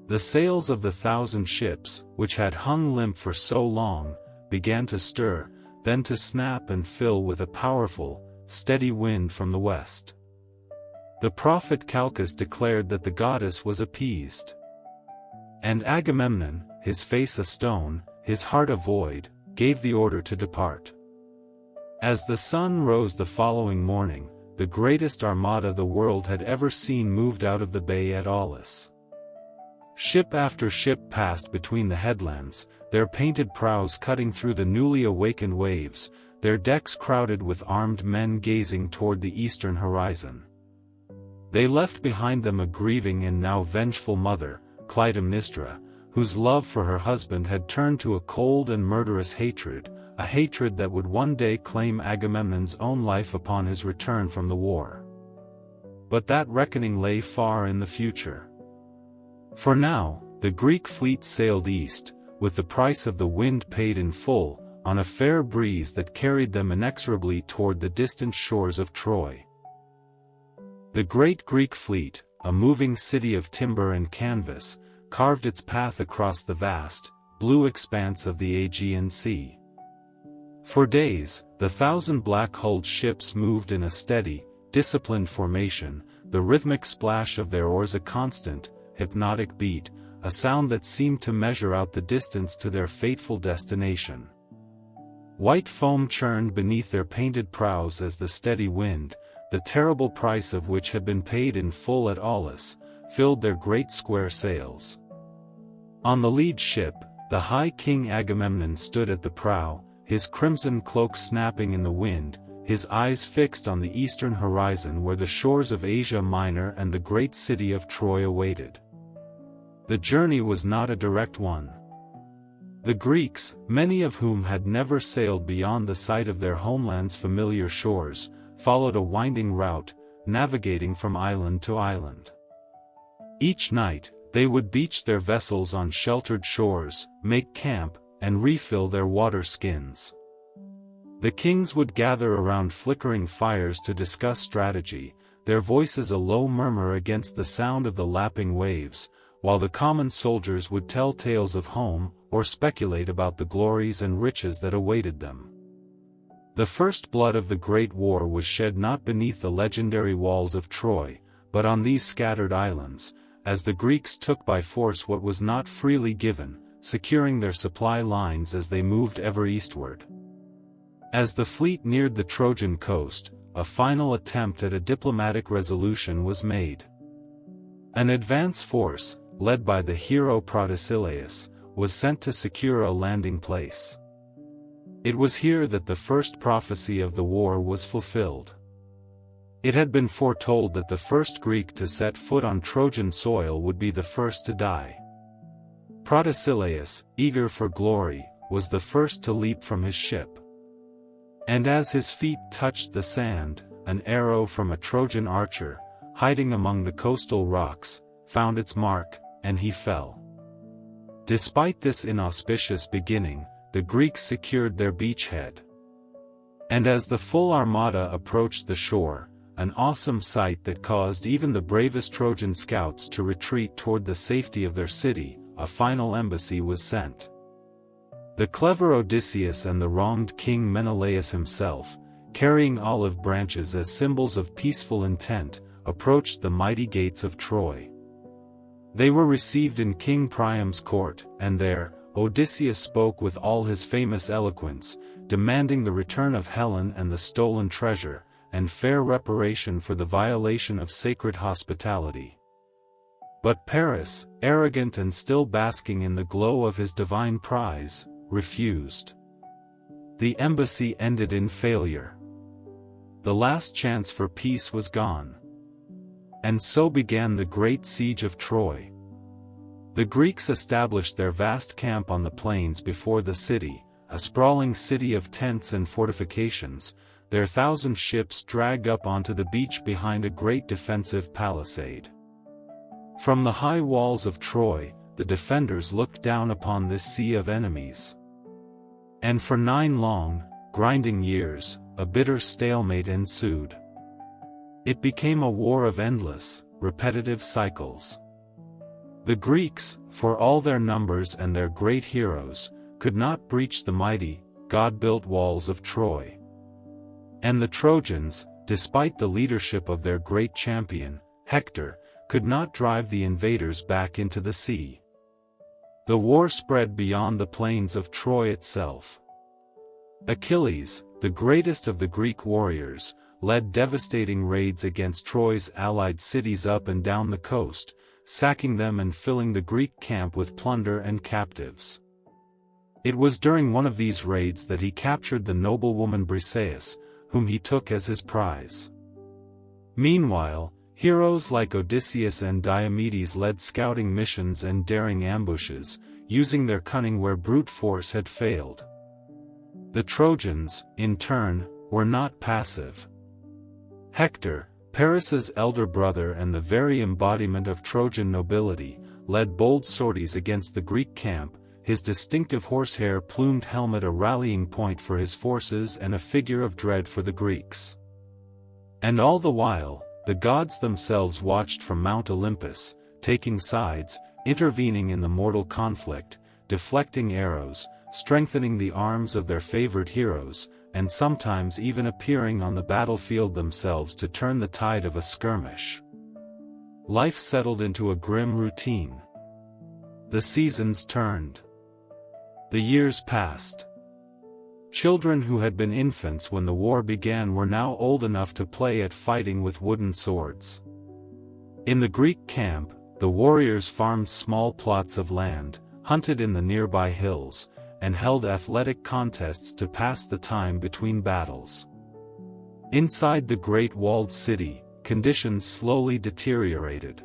The sails of the 1,000 ships, which had hung limp for so long, began to stir, then to snap and fill with a powerful, steady wind from the west. The prophet Calchas declared that the goddess was appeased. And Agamemnon, his face a stone, his heart a void, gave the order to depart. As the sun rose the following morning, the greatest armada the world had ever seen moved out of the bay at Aulis. Ship after ship passed between the headlands, their painted prows cutting through the newly awakened waves, their decks crowded with armed men gazing toward the eastern horizon. They left behind them a grieving and now vengeful mother, Clytemnestra, whose love for her husband had turned to a cold and murderous hatred, a hatred that would one day claim Agamemnon's own life upon his return from the war. But that reckoning lay far in the future. For now, the Greek fleet sailed east, with the price of the wind paid in full, on a fair breeze that carried them inexorably toward the distant shores of Troy. The great Greek fleet, a moving city of timber and canvas, carved its path across the vast, blue expanse of the Aegean Sea. For days, the 1,000 black-hulled ships moved in a steady, disciplined formation, the rhythmic splash of their oars a constant, hypnotic beat, a sound that seemed to measure out the distance to their fateful destination. White foam churned beneath their painted prows as the steady wind, the terrible price of which had been paid in full at Aulis, filled their great square sails. On the lead ship, the high King Agamemnon stood at the prow, his crimson cloak snapping in the wind, his eyes fixed on the eastern horizon where the shores of Asia Minor and the great city of Troy awaited. The journey was not a direct one. The Greeks, many of whom had never sailed beyond the sight of their homeland's familiar shores, followed a winding route, navigating from island to island. Each night, they would beach their vessels on sheltered shores, make camp, and refill their water skins. The kings would gather around flickering fires to discuss strategy, their voices a low murmur against the sound of the lapping waves, while the common soldiers would tell tales of home, or speculate about the glories and riches that awaited them. The first blood of the Great War was shed not beneath the legendary walls of Troy, but on these scattered islands, as the Greeks took by force what was not freely given, securing their supply lines as they moved ever eastward. As the fleet neared the Trojan coast, a final attempt at a diplomatic resolution was made. An advance force, led by the hero Patroclus, was sent to secure a landing place. It was here that the first prophecy of the war was fulfilled. It had been foretold that the first Greek to set foot on Trojan soil would be the first to die. Patroclus, eager for glory, was the first to leap from his ship. And as his feet touched the sand, an arrow from a Trojan archer, hiding among the coastal rocks, found its mark, and he fell. Despite this inauspicious beginning, the Greeks secured their beachhead. And as the full armada approached the shore, an awesome sight that caused even the bravest Trojan scouts to retreat toward the safety of their city, a final embassy was sent. The clever Odysseus and the wronged King Menelaus himself, carrying olive branches as symbols of peaceful intent, approached the mighty gates of Troy. They were received in King Priam's court, and there, Odysseus spoke with all his famous eloquence, demanding the return of Helen and the stolen treasure, and fair reparation for the violation of sacred hospitality. But Paris, arrogant and still basking in the glow of his divine prize, refused. The embassy ended in failure. The last chance for peace was gone. And so began the great siege of Troy. The Greeks established their vast camp on the plains before the city, a sprawling city of tents and fortifications, their 1,000 ships dragged up onto the beach behind a great defensive palisade. From the high walls of Troy, the defenders looked down upon this sea of enemies. And for 9 long, grinding years, a bitter stalemate ensued. It became a war of endless, repetitive cycles. The Greeks, for all their numbers and their great heroes, could not breach the mighty, God-built walls of Troy. And the Trojans, despite the leadership of their great champion, Hector, could not drive the invaders back into the sea. The war spread beyond the plains of Troy itself. Achilles, the greatest of the Greek warriors, led devastating raids against Troy's allied cities up and down the coast, sacking them and filling the Greek camp with plunder and captives. It was during one of these raids that he captured the noblewoman Briseis, whom he took as his prize. Meanwhile, heroes like Odysseus and Diomedes led scouting missions and daring ambushes, using their cunning where brute force had failed. The Trojans, in turn, were not passive. Hector, Paris's elder brother and the very embodiment of Trojan nobility, led bold sorties against the Greek camp, his distinctive horsehair-plumed helmet a rallying point for his forces and a figure of dread for the Greeks. And all the while, the gods themselves watched from Mount Olympus, taking sides, intervening in the mortal conflict, deflecting arrows, strengthening the arms of their favored heroes, and sometimes even appearing on the battlefield themselves to turn the tide of a skirmish. Life settled into a grim routine. The seasons turned. The years passed. Children who had been infants when the war began were now old enough to play at fighting with wooden swords. In the Greek camp, the warriors farmed small plots of land, hunted in the nearby hills, and held athletic contests to pass the time between battles. Inside the great walled city, conditions slowly deteriorated.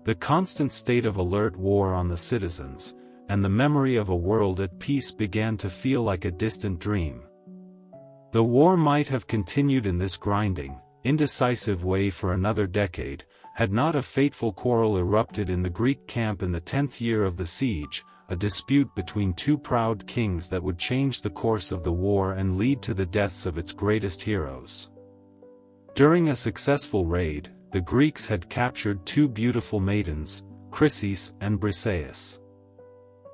The constant state of alert wore on the citizens, and the memory of a world at peace began to feel like a distant dream. The war might have continued in this grinding, indecisive way for another decade, had not a fateful quarrel erupted in the Greek camp in the 10th year of the siege, a dispute between two proud kings that would change the course of the war and lead to the deaths of its greatest heroes. During a successful raid, the Greeks had captured two beautiful maidens, Chrysis and Briseis.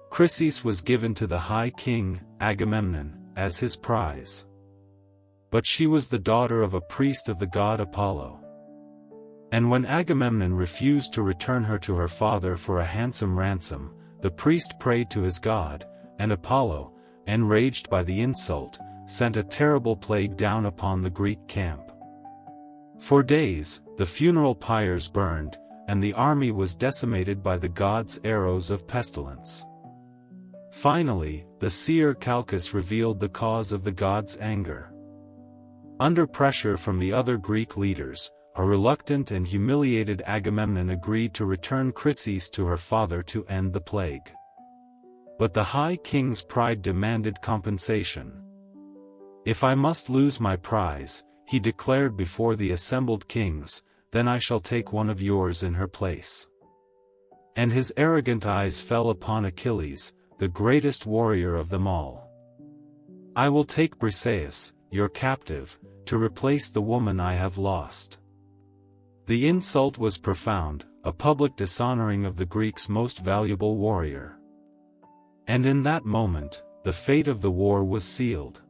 Chrysis was given to the High King, Agamemnon, as his prize. But she was the daughter of a priest of the god Apollo. And when Agamemnon refused to return her to her father for a handsome ransom, the priest prayed to his god, and Apollo, enraged by the insult, sent a terrible plague down upon the Greek camp. For days, the funeral pyres burned, and the army was decimated by the god's arrows of pestilence. Finally, the seer Calchas revealed the cause of the god's anger. Under pressure from the other Greek leaders, a reluctant and humiliated Agamemnon agreed to return Chrysis to her father to end the plague. But the High King's pride demanded compensation. "If I must lose my prize," he declared before the assembled kings, "then I shall take one of yours in her place." And his arrogant eyes fell upon Achilles, the greatest warrior of them all. "I will take Briseis, your captive, to replace the woman I have lost." The insult was profound, a public dishonoring of the Greeks' most valuable warrior. And in that moment, the fate of the war was sealed.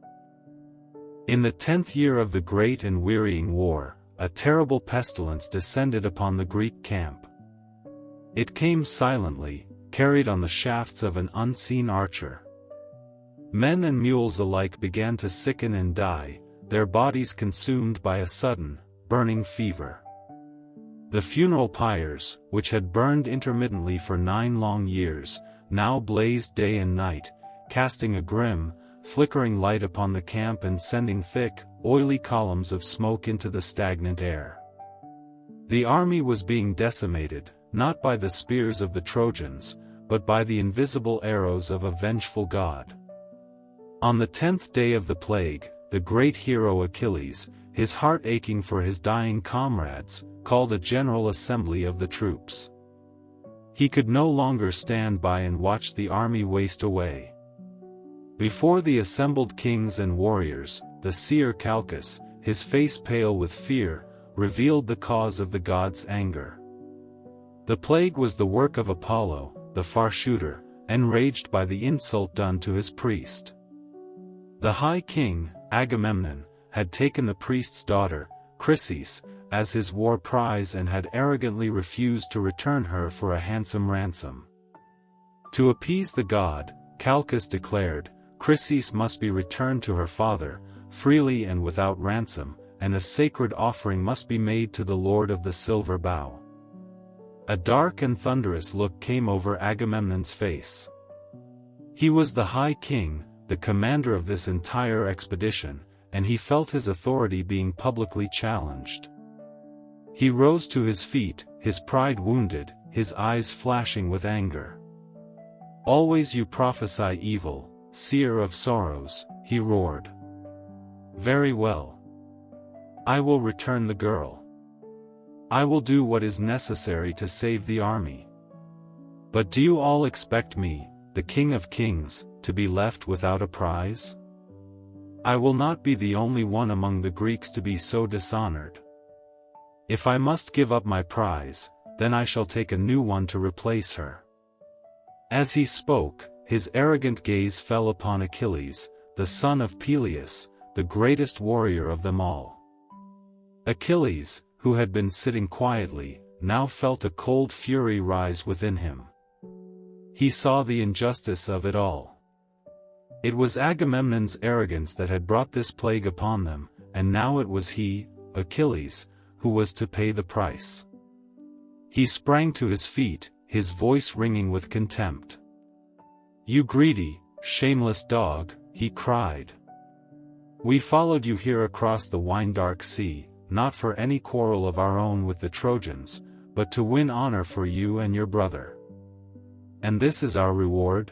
In the 10th year of the great and wearying war, a terrible pestilence descended upon the Greek camp. It came silently, carried on the shafts of an unseen archer. Men and mules alike began to sicken and die, their bodies consumed by a sudden, burning fever. The funeral pyres, which had burned intermittently for 9 long years, now blazed day and night, casting a grim, flickering light upon the camp and sending thick, oily columns of smoke into the stagnant air. The army was being decimated, not by the spears of the Trojans, but by the invisible arrows of a vengeful god. On the 10th day of the plague, the great hero Achilles, his heart aching for his dying comrades, called a general assembly of the troops. He could no longer stand by and watch the army waste away. Before the assembled kings and warriors, the seer Calchas, his face pale with fear, revealed the cause of the god's anger. The plague was the work of Apollo, the far shooter, enraged by the insult done to his priest. The High King, Agamemnon, had taken the priest's daughter, Chrysis, as his war prize and had arrogantly refused to return her for a handsome ransom. To appease the god, Calchas declared, Chrysis must be returned to her father, freely and without ransom, and a sacred offering must be made to the Lord of the Silver Bow. A dark and thunderous look came over Agamemnon's face. He was the High King, the commander of this entire expedition, and he felt his authority being publicly challenged. He rose to his feet, his pride wounded, his eyes flashing with anger. "Always you prophesy evil, seer of sorrows," he roared. "Very well. I will return the girl. I will do what is necessary to save the army. But do you all expect me, the King of Kings, to be left without a prize? I will not be the only one among the Greeks to be so dishonored. If I must give up my prize, then I shall take a new one to replace her." As he spoke, his arrogant gaze fell upon Achilles, the son of Peleus, the greatest warrior of them all. Achilles, who had been sitting quietly, now felt a cold fury rise within him. He saw the injustice of it all. It was Agamemnon's arrogance that had brought this plague upon them, and now it was he, Achilles, who was to pay the price. He sprang to his feet, his voice ringing with contempt. "You greedy, shameless dog," he cried. "We followed you here across the wine-dark sea, not for any quarrel of our own with the Trojans, but to win honor for you and your brother. And this is our reward?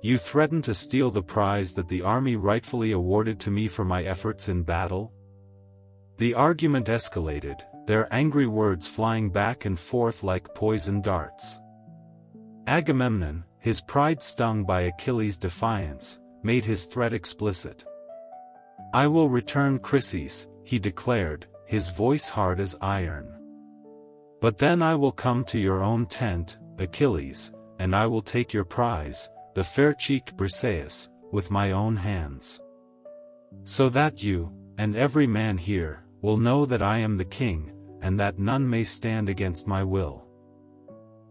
You threaten to steal the prize that the army rightfully awarded to me for my efforts in battle?" The argument escalated, their angry words flying back and forth like poisoned darts. Agamemnon, his pride stung by Achilles' defiance, made his threat explicit. "I will return Chryses," he declared, his voice hard as iron. "But then I will come to your own tent, Achilles, and I will take your prize, the fair-cheeked Briseis, with my own hands. So that you, and every man here, will know that I am the king, and that none may stand against my will."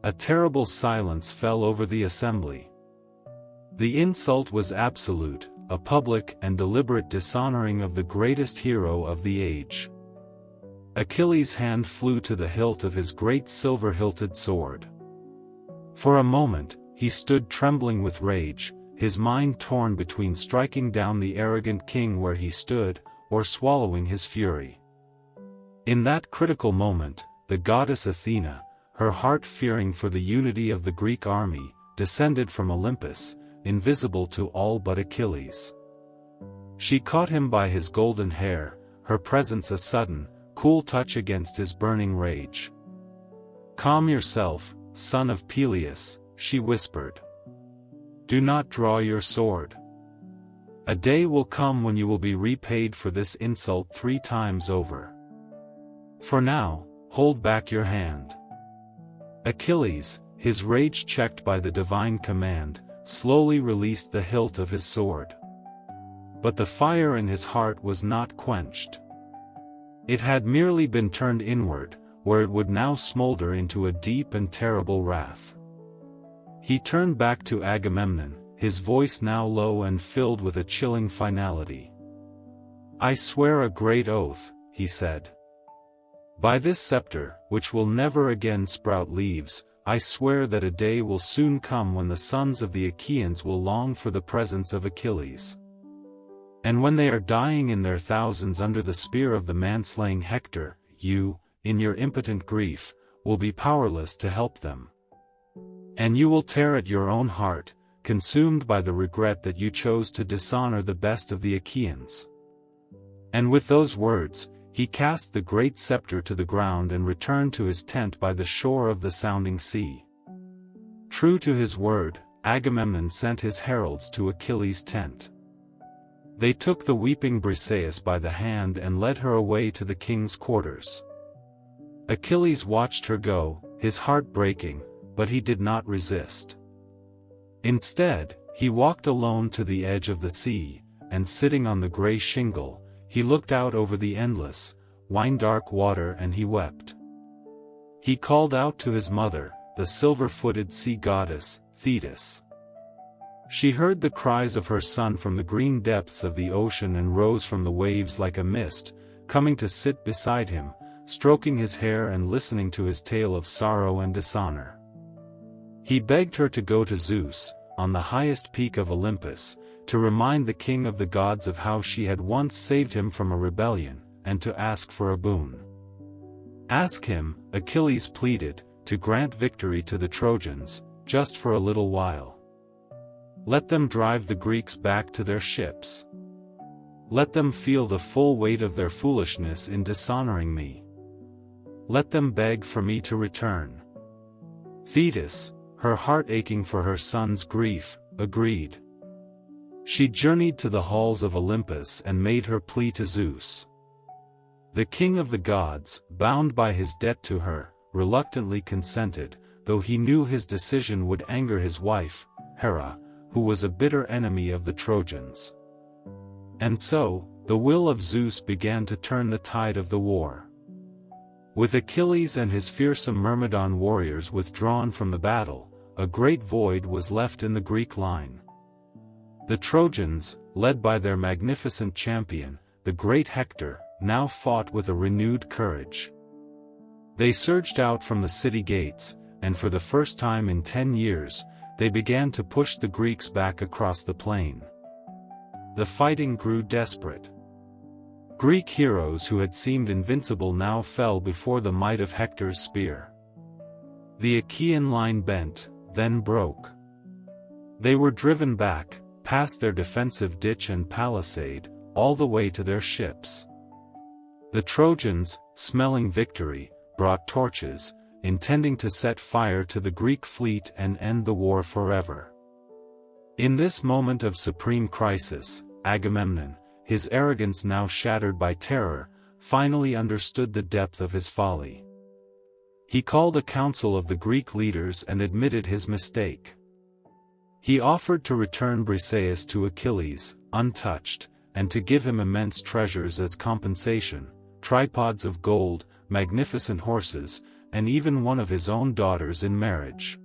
A terrible silence fell over the assembly. The insult was absolute, a public and deliberate dishonoring of the greatest hero of the age. Achilles' hand flew to the hilt of his great silver-hilted sword. For a moment, he stood trembling with rage, his mind torn between striking down the arrogant king where he stood, or swallowing his fury. In that critical moment, the goddess Athena, her heart fearing for the unity of the Greek army, descended from Olympus, invisible to all but Achilles. She caught him by his golden hair, her presence a sudden, cool touch against his burning rage. "Calm yourself, son of Peleus," she whispered. "Do not draw your sword. A day will come when you will be repaid for this insult 3 times over. For now, hold back your hand." Achilles, his rage checked by the divine command, slowly released the hilt of his sword. But the fire in his heart was not quenched. It had merely been turned inward, where it would now smolder into a deep and terrible wrath. He turned back to Agamemnon, his voice now low and filled with a chilling finality. "I swear a great oath," he said. "By this scepter, which will never again sprout leaves, I swear that a day will soon come when the sons of the Achaeans will long for the presence of Achilles. And when they are dying in their thousands under the spear of the man-slaying Hector, you, in your impotent grief, will be powerless to help them. And you will tear at your own heart, consumed by the regret that you chose to dishonor the best of the Achaeans." And with those words, he cast the great scepter to the ground and returned to his tent by the shore of the sounding sea. True to his word, Agamemnon sent his heralds to Achilles' tent. They took the weeping Briseis by the hand and led her away to the king's quarters. Achilles watched her go, his heart breaking, but he did not resist. Instead, he walked alone to the edge of the sea, and sitting on the gray shingle, he looked out over the endless, wine-dark water and he wept. He called out to his mother, the silver-footed sea goddess, Thetis. She heard the cries of her son from the green depths of the ocean and rose from the waves like a mist, coming to sit beside him, stroking his hair and listening to his tale of sorrow and dishonor. He begged her to go to Zeus, on the highest peak of Olympus, to remind the king of the gods of how she had once saved him from a rebellion, and to ask for a boon. Ask him, Achilles pleaded, to grant victory to the Trojans, just for a little while. Let them drive the Greeks back to their ships. Let them feel the full weight of their foolishness in dishonoring me. Let them beg for me to return. Thetis, her heart aching for her son's grief, agreed. She journeyed to the halls of Olympus and made her plea to Zeus. The king of the gods, bound by his debt to her, reluctantly consented, though he knew his decision would anger his wife, Hera, who was a bitter enemy of the Trojans. And so, the will of Zeus began to turn the tide of the war. With Achilles and his fearsome Myrmidon warriors withdrawn from the battle, a great void was left in the Greek line. The Trojans, led by their magnificent champion, the great Hector, now fought with a renewed courage. They surged out from the city gates, and for the first time in 10 years, they began to push the Greeks back across the plain. The fighting grew desperate. Greek heroes who had seemed invincible now fell before the might of Hector's spear. The Achaean line bent, then broke. They were driven back, past their defensive ditch and palisade, all the way to their ships. The Trojans, smelling victory, brought torches, intending to set fire to the Greek fleet and end the war forever. In this moment of supreme crisis, Agamemnon, his arrogance now shattered by terror, finally understood the depth of his folly. He called a council of the Greek leaders and admitted his mistake. He offered to return Briseis to Achilles, untouched, and to give him immense treasures as compensation, tripods of gold, magnificent horses, and even one of his own daughters in marriage.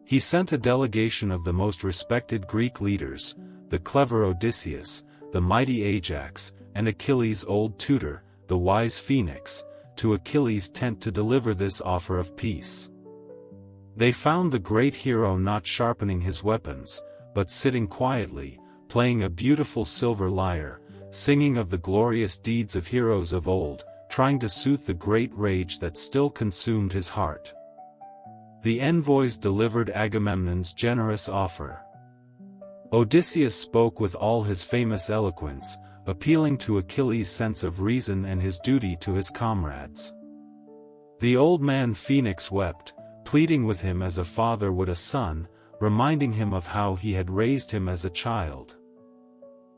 He sent a delegation of the most respected Greek leaders, the clever Odysseus, the mighty Ajax, and Achilles' old tutor, the wise Phoenix, to Achilles' tent to deliver this offer of peace. They found the great hero not sharpening his weapons, but sitting quietly, playing a beautiful silver lyre, singing of the glorious deeds of heroes of old, trying to soothe the great rage that still consumed his heart. The envoys delivered Agamemnon's generous offer. Odysseus spoke with all his famous eloquence, appealing to Achilles' sense of reason and his duty to his comrades. The old man Phoenix wept, pleading with him as a father would a son, reminding him of how he had raised him as a child.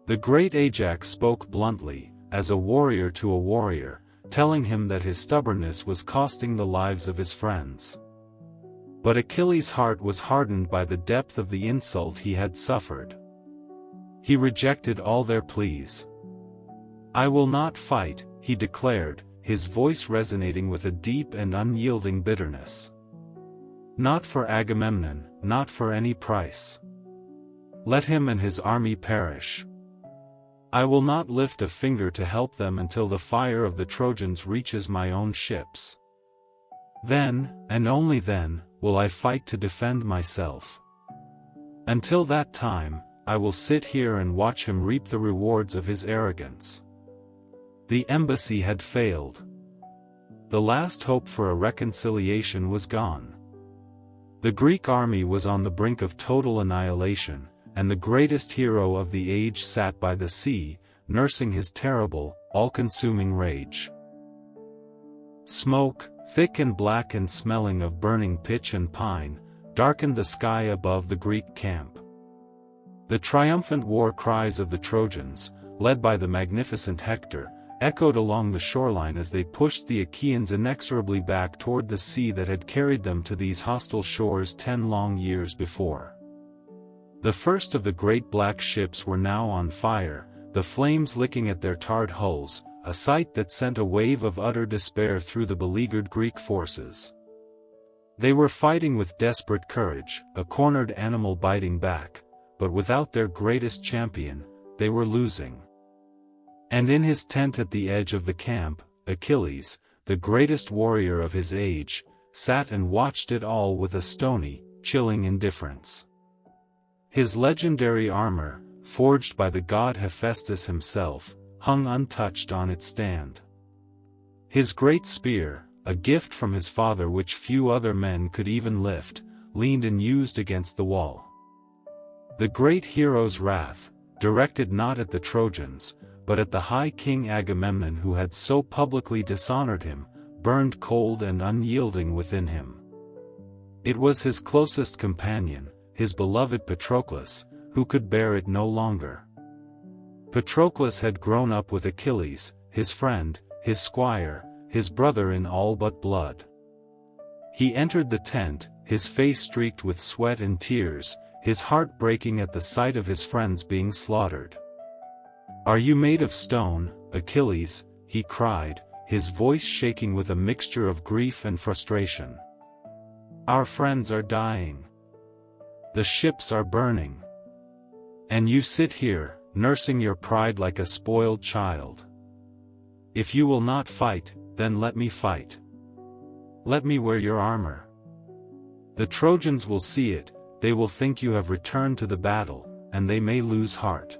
The great Ajax spoke bluntly, as a warrior to a warrior, telling him that his stubbornness was costing the lives of his friends. But Achilles' heart was hardened by the depth of the insult he had suffered. He rejected all their pleas. "I will not fight," he declared, his voice resonating with a deep and unyielding bitterness. "Not for Agamemnon, not for any price. Let him and his army perish. I will not lift a finger to help them until the fire of the Trojans reaches my own ships. Then, and only then, will I fight to defend myself. Until that time, I will sit here and watch him reap the rewards of his arrogance." The embassy had failed. The last hope for a reconciliation was gone. The Greek army was on the brink of total annihilation, and the greatest hero of the age sat by the sea, nursing his terrible, all-consuming rage. Smoke, thick and black and smelling of burning pitch and pine, darkened the sky above the Greek camp. The triumphant war cries of the Trojans, led by the magnificent Hector, echoed along the shoreline as they pushed the Achaeans inexorably back toward the sea that had carried them to these hostile shores 10 long years before. The first of the great black ships were now on fire, the flames licking at their tarred hulls, a sight that sent a wave of utter despair through the beleaguered Greek forces. They were fighting with desperate courage, a cornered animal biting back, but without their greatest champion, they were losing. And in his tent at the edge of the camp, Achilles, the greatest warrior of his age, sat and watched it all with a stony, chilling indifference. His legendary armor, forged by the god Hephaestus himself, hung untouched on its stand. His great spear, a gift from his father which few other men could even lift, leaned unused against the wall. The great hero's wrath, directed not at the Trojans, but at the high king Agamemnon who had so publicly dishonored him, burned cold and unyielding within him. It was his closest companion, his beloved Patroclus, who could bear it no longer. Patroclus had grown up with Achilles, his friend, his squire, his brother in all but blood. He entered the tent, his face streaked with sweat and tears, his heart breaking at the sight of his friends being slaughtered. "Are you made of stone, Achilles?" he cried, his voice shaking with a mixture of grief and frustration. "Our friends are dying. The ships are burning. And you sit here, nursing your pride like a spoiled child. If you will not fight, then let me fight. Let me wear your armor. The Trojans will see it, they will think you have returned to the battle, and they may lose heart.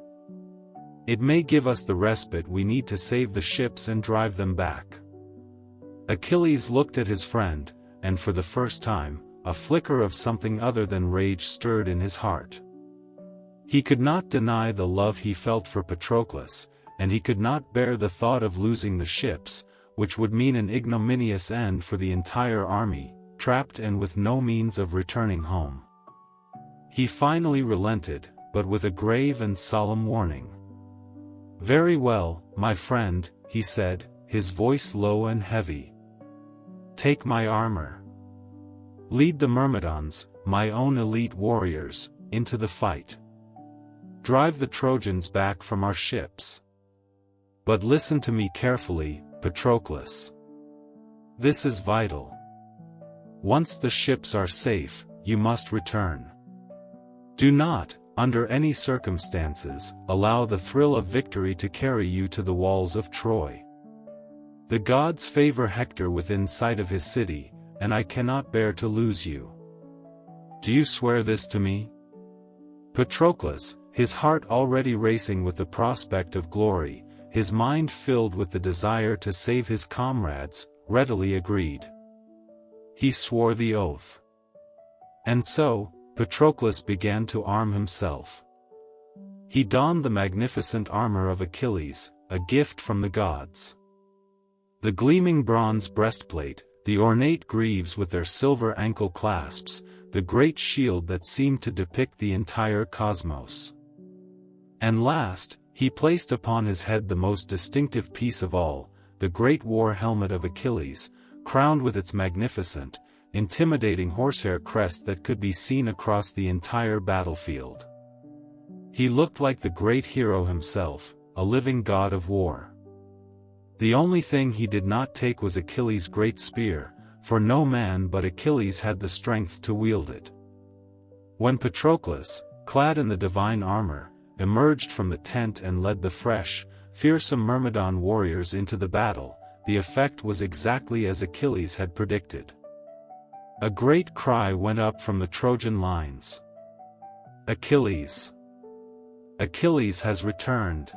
It may give us the respite we need to save the ships and drive them back." Achilles looked at his friend, and for the first time, a flicker of something other than rage stirred in his heart. He could not deny the love he felt for Patroclus, and he could not bear the thought of losing the ships, which would mean an ignominious end for the entire army, trapped and with no means of returning home. He finally relented, but with a grave and solemn warning. "Very well, my friend," he said, his voice low and heavy. "Take my armor. Lead the Myrmidons, my own elite warriors, into the fight. Drive the Trojans back from our ships. But listen to me carefully, Patroclus. This is vital. Once the ships are safe, you must return. Do not, under any circumstances, allow the thrill of victory to carry you to the walls of Troy. The gods favor Hector within sight of his city, and I cannot bear to lose you. Do you swear this to me?" Patroclus, his heart already racing with the prospect of glory, his mind filled with the desire to save his comrades, readily agreed. He swore the oath. And so, Patroclus began to arm himself. He donned the magnificent armor of Achilles, a gift from the gods. The gleaming bronze breastplate, the ornate greaves with their silver ankle clasps, the great shield that seemed to depict the entire cosmos. And last, he placed upon his head the most distinctive piece of all, the great war helmet of Achilles, crowned with its magnificent, intimidating horsehair crest that could be seen across the entire battlefield. He looked like the great hero himself, a living god of war. The only thing he did not take was Achilles' great spear, for no man but Achilles had the strength to wield it. When Patroclus, clad in the divine armor, emerged from the tent and led the fresh, fearsome Myrmidon warriors into the battle, the effect was exactly as Achilles had predicted. A great cry went up from the Trojan lines. "Achilles! Achilles has returned!"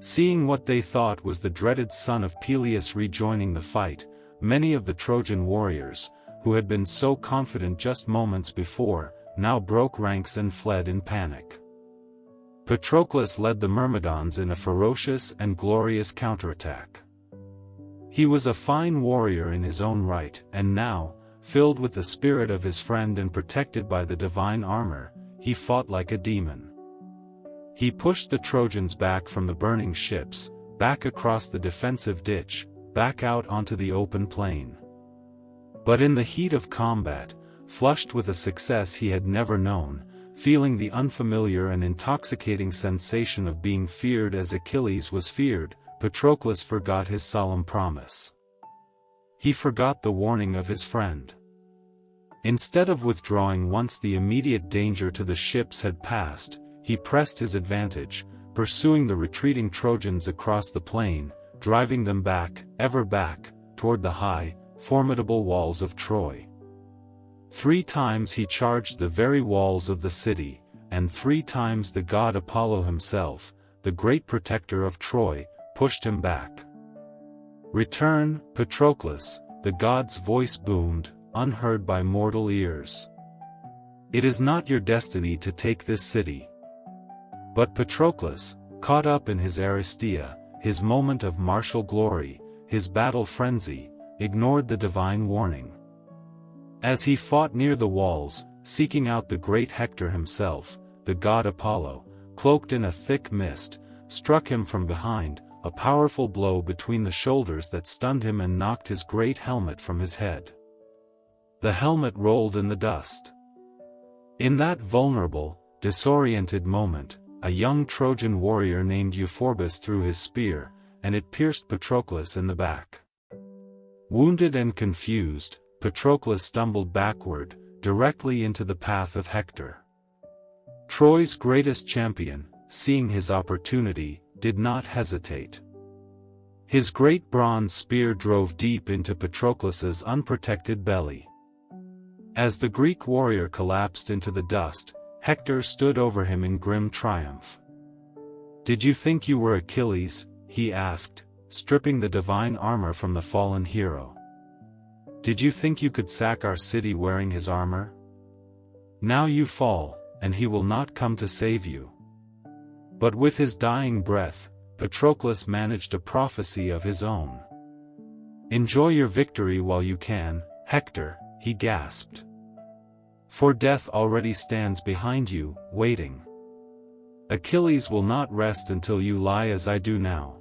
Seeing what they thought was the dreaded son of Peleus rejoining the fight, many of the Trojan warriors, who had been so confident just moments before, now broke ranks and fled in panic. Patroclus led the Myrmidons in a ferocious and glorious counterattack. He was a fine warrior in his own right, and now, filled with the spirit of his friend and protected by the divine armor, he fought like a demon. He pushed the Trojans back from the burning ships, back across the defensive ditch, back out onto the open plain. But in the heat of combat, flushed with a success he had never known, feeling the unfamiliar and intoxicating sensation of being feared as Achilles was feared, Patroclus forgot his solemn promise. He forgot the warning of his friend. Instead of withdrawing once the immediate danger to the ships had passed, he pressed his advantage, pursuing the retreating Trojans across the plain, driving them back, ever back, toward the high, formidable walls of Troy. 3 times he charged the very walls of the city, and 3 times the god Apollo himself, the great protector of Troy, pushed him back. "Return, Patroclus," the god's voice boomed, unheard by mortal ears. "It is not your destiny to take this city." But Patroclus, caught up in his Aristia, his moment of martial glory, his battle frenzy, ignored the divine warning. As he fought near the walls, seeking out the great Hector himself, the god Apollo, cloaked in a thick mist, struck him from behind, a powerful blow between the shoulders that stunned him and knocked his great helmet from his head. The helmet rolled in the dust. In that vulnerable, disoriented moment, a young Trojan warrior named Euphorbus threw his spear, and it pierced Patroclus in the back. Wounded and confused, Patroclus stumbled backward, directly into the path of Hector. Troy's greatest champion, seeing his opportunity, did not hesitate. His great bronze spear drove deep into Patroclus's unprotected belly. As the Greek warrior collapsed into the dust, Hector stood over him in grim triumph. "Did you think you were Achilles?" he asked, stripping the divine armor from the fallen hero. "Did you think you could sack our city wearing his armor? Now you fall, and he will not come to save you." But with his dying breath, Patroclus managed a prophecy of his own. "Enjoy your victory while you can, Hector," he gasped. "For death already stands behind you, waiting. Achilles will not rest until you lie as I do now."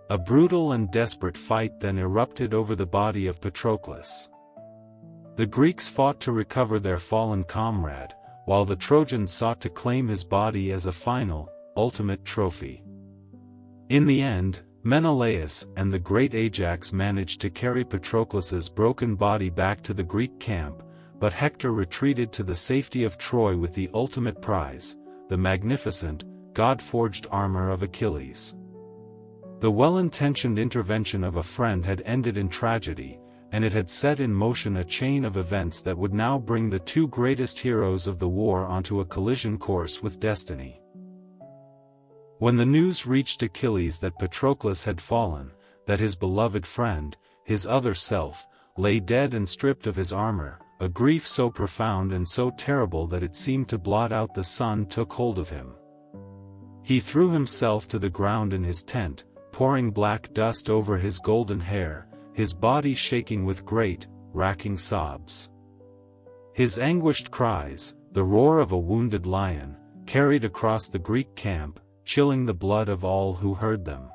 A brutal and desperate fight then erupted over the body of Patroclus. The Greeks fought to recover their fallen comrade, while the Trojans sought to claim his body as a final, ultimate trophy. In the end, Menelaus and the great Ajax managed to carry Patroclus's broken body back to the Greek camp, but Hector retreated to the safety of Troy with the ultimate prize, the magnificent, god-forged armor of Achilles. The well-intentioned intervention of a friend had ended in tragedy, and it had set in motion a chain of events that would now bring the 2 greatest heroes of the war onto a collision course with destiny. When the news reached Achilles that Patroclus had fallen, that his beloved friend, his other self, lay dead and stripped of his armor, a grief so profound and so terrible that it seemed to blot out the sun took hold of him. He threw himself to the ground in his tent, pouring black dust over his golden hair, his body shaking with great, racking sobs. His anguished cries, the roar of a wounded lion, carried across the Greek camp, chilling the blood of all who heard them.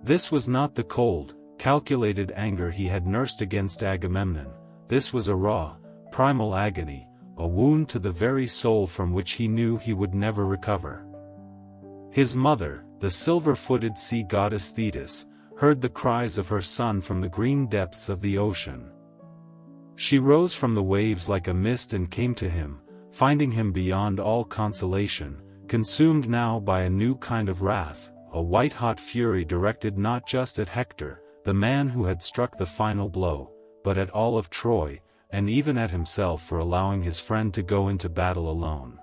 This was not the cold, calculated anger he had nursed against Agamemnon. This was a raw, primal agony, a wound to the very soul from which he knew he would never recover. His mother, the silver-footed sea goddess Thetis, heard the cries of her son from the green depths of the ocean. She rose from the waves like a mist and came to him, finding him beyond all consolation, consumed now by a new kind of wrath, a white-hot fury directed not just at Hector, the man who had struck the final blow, but at all of Troy, and even at himself for allowing his friend to go into battle alone.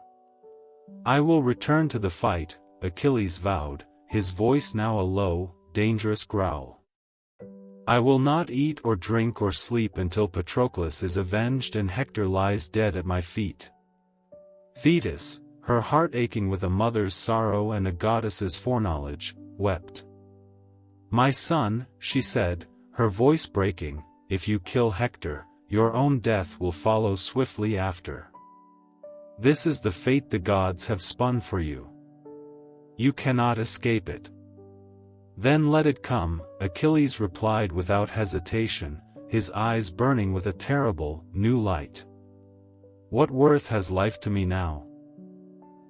"I will return to the fight," Achilles vowed, his voice now a low, dangerous growl. "I will not eat or drink or sleep until Patroclus is avenged and Hector lies dead at my feet." Thetis, her heart aching with a mother's sorrow and a goddess's foreknowledge, wept. "My son," she said, her voice breaking, "if you kill Hector, your own death will follow swiftly after. This is the fate the gods have spun for you. You cannot escape it." "Then let it come," Achilles replied without hesitation, his eyes burning with a terrible, new light. "What worth has life to me now?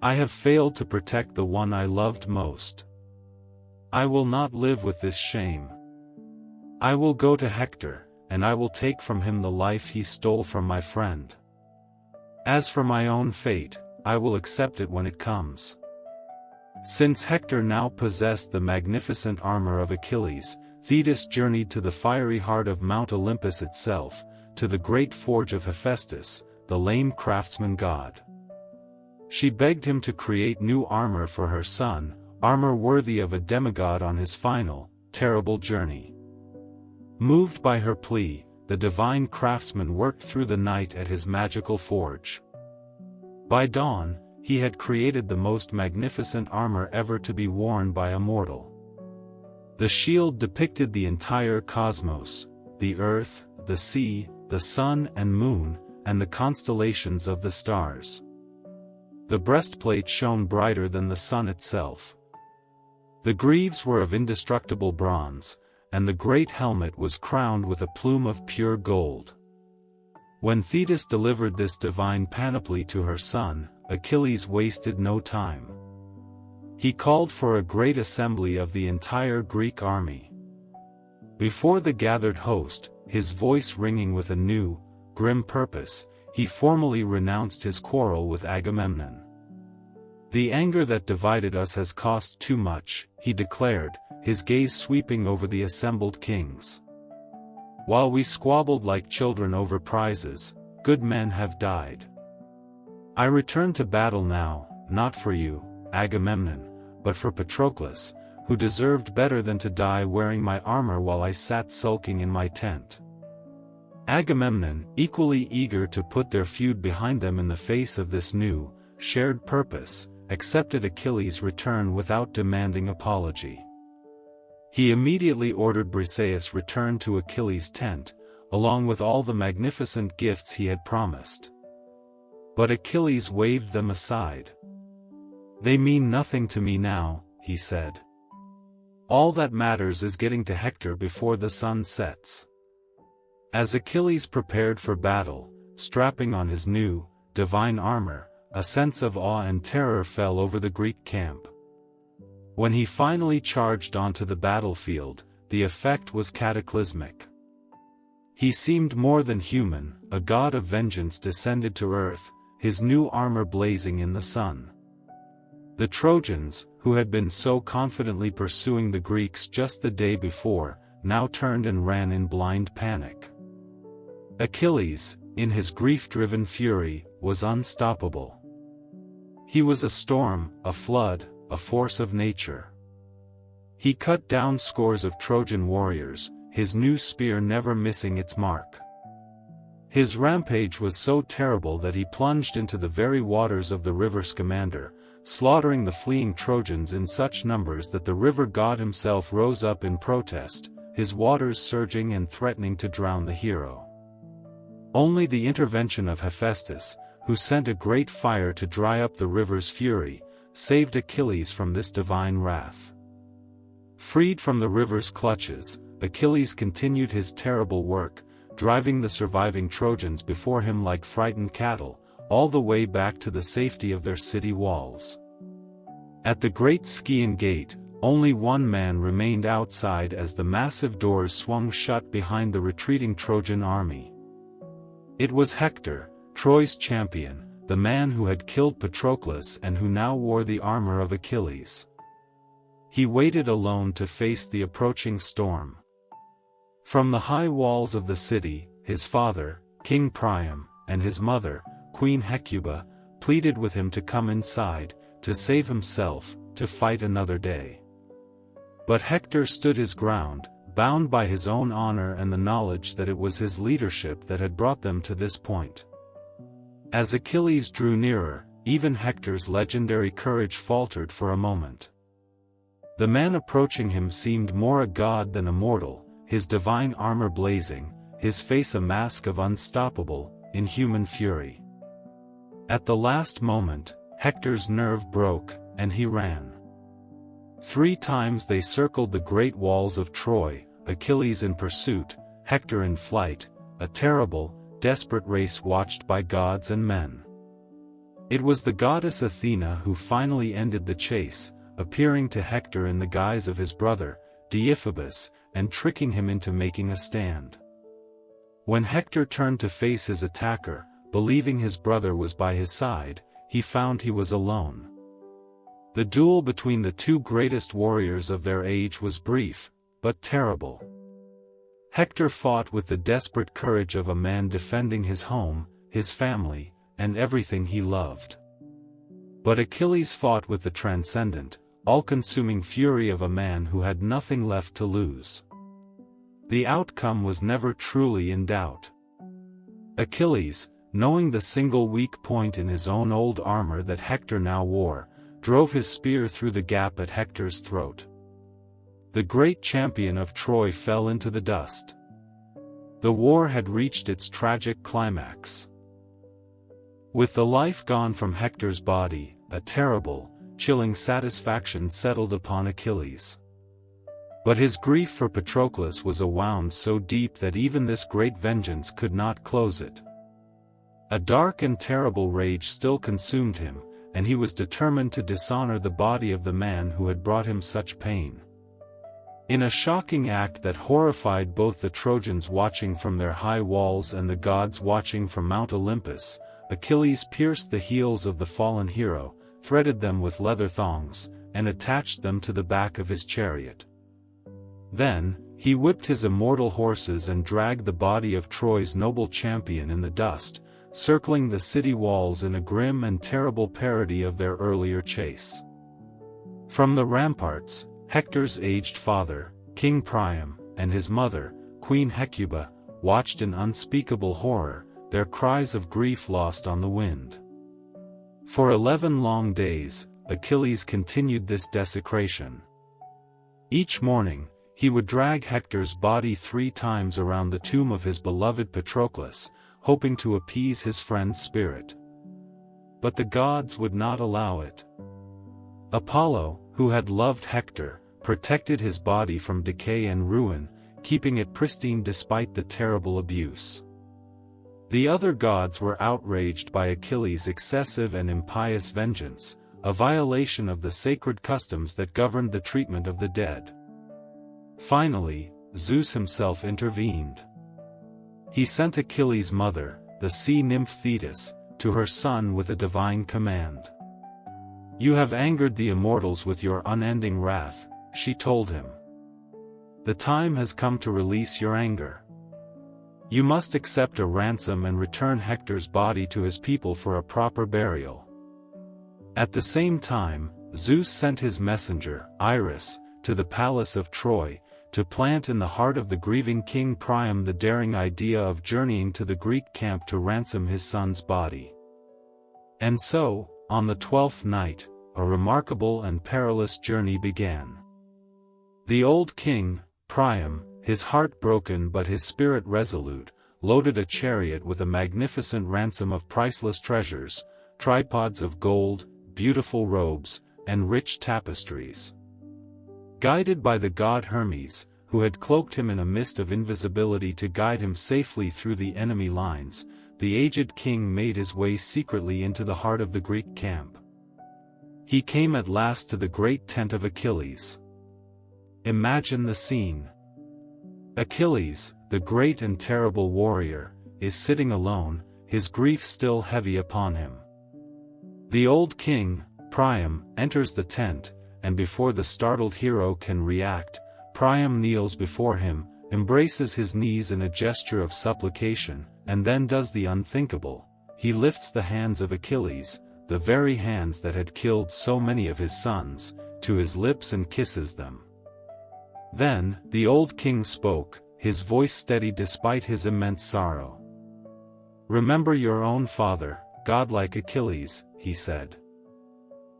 I have failed to protect the one I loved most. I will not live with this shame. I will go to Hector, and I will take from him the life he stole from my friend. As for my own fate, I will accept it when it comes." Since Hector now possessed the magnificent armor of Achilles, Thetis journeyed to the fiery heart of Mount Olympus itself, to the great forge of Hephaestus, the lame craftsman god. She begged him to create new armor for her son, armor worthy of a demigod on his final, terrible journey. Moved by her plea, the divine craftsman worked through the night at his magical forge. By dawn, he had created the most magnificent armor ever to be worn by a mortal. The shield depicted the entire cosmos, the earth, the sea, the sun and moon, and the constellations of the stars. The breastplate shone brighter than the sun itself. The greaves were of indestructible bronze, and the great helmet was crowned with a plume of pure gold. When Thetis delivered this divine panoply to her son, Achilles wasted no time. He called for a great assembly of the entire Greek army. Before the gathered host, his voice ringing with a new, grim purpose, he formally renounced his quarrel with Agamemnon. "The anger that divided us has cost too much," he declared, his gaze sweeping over the assembled kings. "While we squabbled like children over prizes, good men have died. I return to battle now, not for you, Agamemnon, but for Patroclus, who deserved better than to die wearing my armor while I sat sulking in my tent." Agamemnon, equally eager to put their feud behind them in the face of this new, shared purpose, accepted Achilles' return without demanding apology. He immediately ordered Briseis returned to Achilles' tent, along with all the magnificent gifts he had promised. But Achilles waved them aside. "They mean nothing to me now," he said. "All that matters is getting to Hector before the sun sets." As Achilles prepared for battle, strapping on his new, divine armor, a sense of awe and terror fell over the Greek camp. When he finally charged onto the battlefield, the effect was cataclysmic. He seemed more than human, a god of vengeance descended to earth, his new armor blazing in the sun. The Trojans, who had been so confidently pursuing the Greeks just the day before, now turned and ran in blind panic. Achilles, in his grief-driven fury, was unstoppable. He was a storm, a flood, a force of nature. He cut down scores of Trojan warriors, his new spear never missing its mark. His rampage was so terrible that he plunged into the very waters of the river Scamander, slaughtering the fleeing Trojans in such numbers that the river god himself rose up in protest, his waters surging and threatening to drown the hero. Only the intervention of Hephaestus, who sent a great fire to dry up the river's fury, saved Achilles from this divine wrath. Freed from the river's clutches, Achilles continued his terrible work, driving the surviving Trojans before him like frightened cattle, all the way back to the safety of their city walls. At the great Scaean gate, only one man remained outside as the massive doors swung shut behind the retreating Trojan army. It was Hector, Troy's champion, the man who had killed Patroclus and who now wore the armor of Achilles. He waited alone to face the approaching storm. From the high walls of the city, his father, King Priam, and his mother, Queen Hecuba, pleaded with him to come inside, to save himself, to fight another day. But Hector stood his ground, bound by his own honor and the knowledge that it was his leadership that had brought them to this point. As Achilles drew nearer, even Hector's legendary courage faltered for a moment. The man approaching him seemed more a god than a mortal, his divine armor blazing, his face a mask of unstoppable, inhuman fury. At the last moment, Hector's nerve broke, and he ran. 3 times they circled the great walls of Troy, Achilles in pursuit, Hector in flight, a terrible, desperate race watched by gods and men. It was the goddess Athena who finally ended the chase, appearing to Hector in the guise of his brother, Deiphobus, and tricking him into making a stand. When Hector turned to face his attacker, believing his brother was by his side, he found he was alone. The duel between the two greatest warriors of their age was brief, but terrible. Hector fought with the desperate courage of a man defending his home, his family, and everything he loved. But Achilles fought with the transcendent, all-consuming fury of a man who had nothing left to lose. The outcome was never truly in doubt. Achilles, knowing the single weak point in his own old armor that Hector now wore, drove his spear through the gap at Hector's throat. The great champion of Troy fell into the dust. The war had reached its tragic climax. With the life gone from Hector's body, a terrible, chilling satisfaction settled upon Achilles. But his grief for Patroclus was a wound so deep that even this great vengeance could not close it. A dark and terrible rage still consumed him, and he was determined to dishonor the body of the man who had brought him such pain. In a shocking act that horrified both the Trojans watching from their high walls and the gods watching from Mount Olympus, Achilles pierced the heels of the fallen hero, threaded them with leather thongs, and attached them to the back of his chariot. Then, he whipped his immortal horses and dragged the body of Troy's noble champion in the dust, circling the city walls in a grim and terrible parody of their earlier chase. From the ramparts, Hector's aged father, King Priam, and his mother, Queen Hecuba, watched in unspeakable horror, their cries of grief lost on the wind. For 11 long days, Achilles continued this desecration. Each morning, he would drag Hector's body 3 times around the tomb of his beloved Patroclus, hoping to appease his friend's spirit. But the gods would not allow it. Apollo, who had loved Hector, protected his body from decay and ruin, keeping it pristine despite the terrible abuse. The other gods were outraged by Achilles' excessive and impious vengeance, a violation of the sacred customs that governed the treatment of the dead. Finally, Zeus himself intervened. He sent Achilles' mother, the sea nymph Thetis, to her son with a divine command. "You have angered the immortals with your unending wrath," she told him. "The time has come to release your anger. You must accept a ransom and return Hector's body to his people for a proper burial." At the same time, Zeus sent his messenger, Iris, to the palace of Troy, to plant in the heart of the grieving King Priam the daring idea of journeying to the Greek camp to ransom his son's body. And so, on the 12th night, a remarkable and perilous journey began. The old king, Priam, his heart broken but his spirit resolute, loaded a chariot with a magnificent ransom of priceless treasures, tripods of gold, beautiful robes, and rich tapestries. Guided by the god Hermes, who had cloaked him in a mist of invisibility to guide him safely through the enemy lines, the aged king made his way secretly into the heart of the Greek camp. He came at last to the great tent of Achilles. Imagine the scene. Achilles, the great and terrible warrior, is sitting alone, his grief still heavy upon him. The old king, Priam, enters the tent, and before the startled hero can react, Priam kneels before him, embraces his knees in a gesture of supplication, and then does the unthinkable. He lifts the hands of Achilles, the very hands that had killed so many of his sons, to his lips and kisses them. Then, the old king spoke, his voice steady despite his immense sorrow. "Remember your own father, godlike Achilles," he said.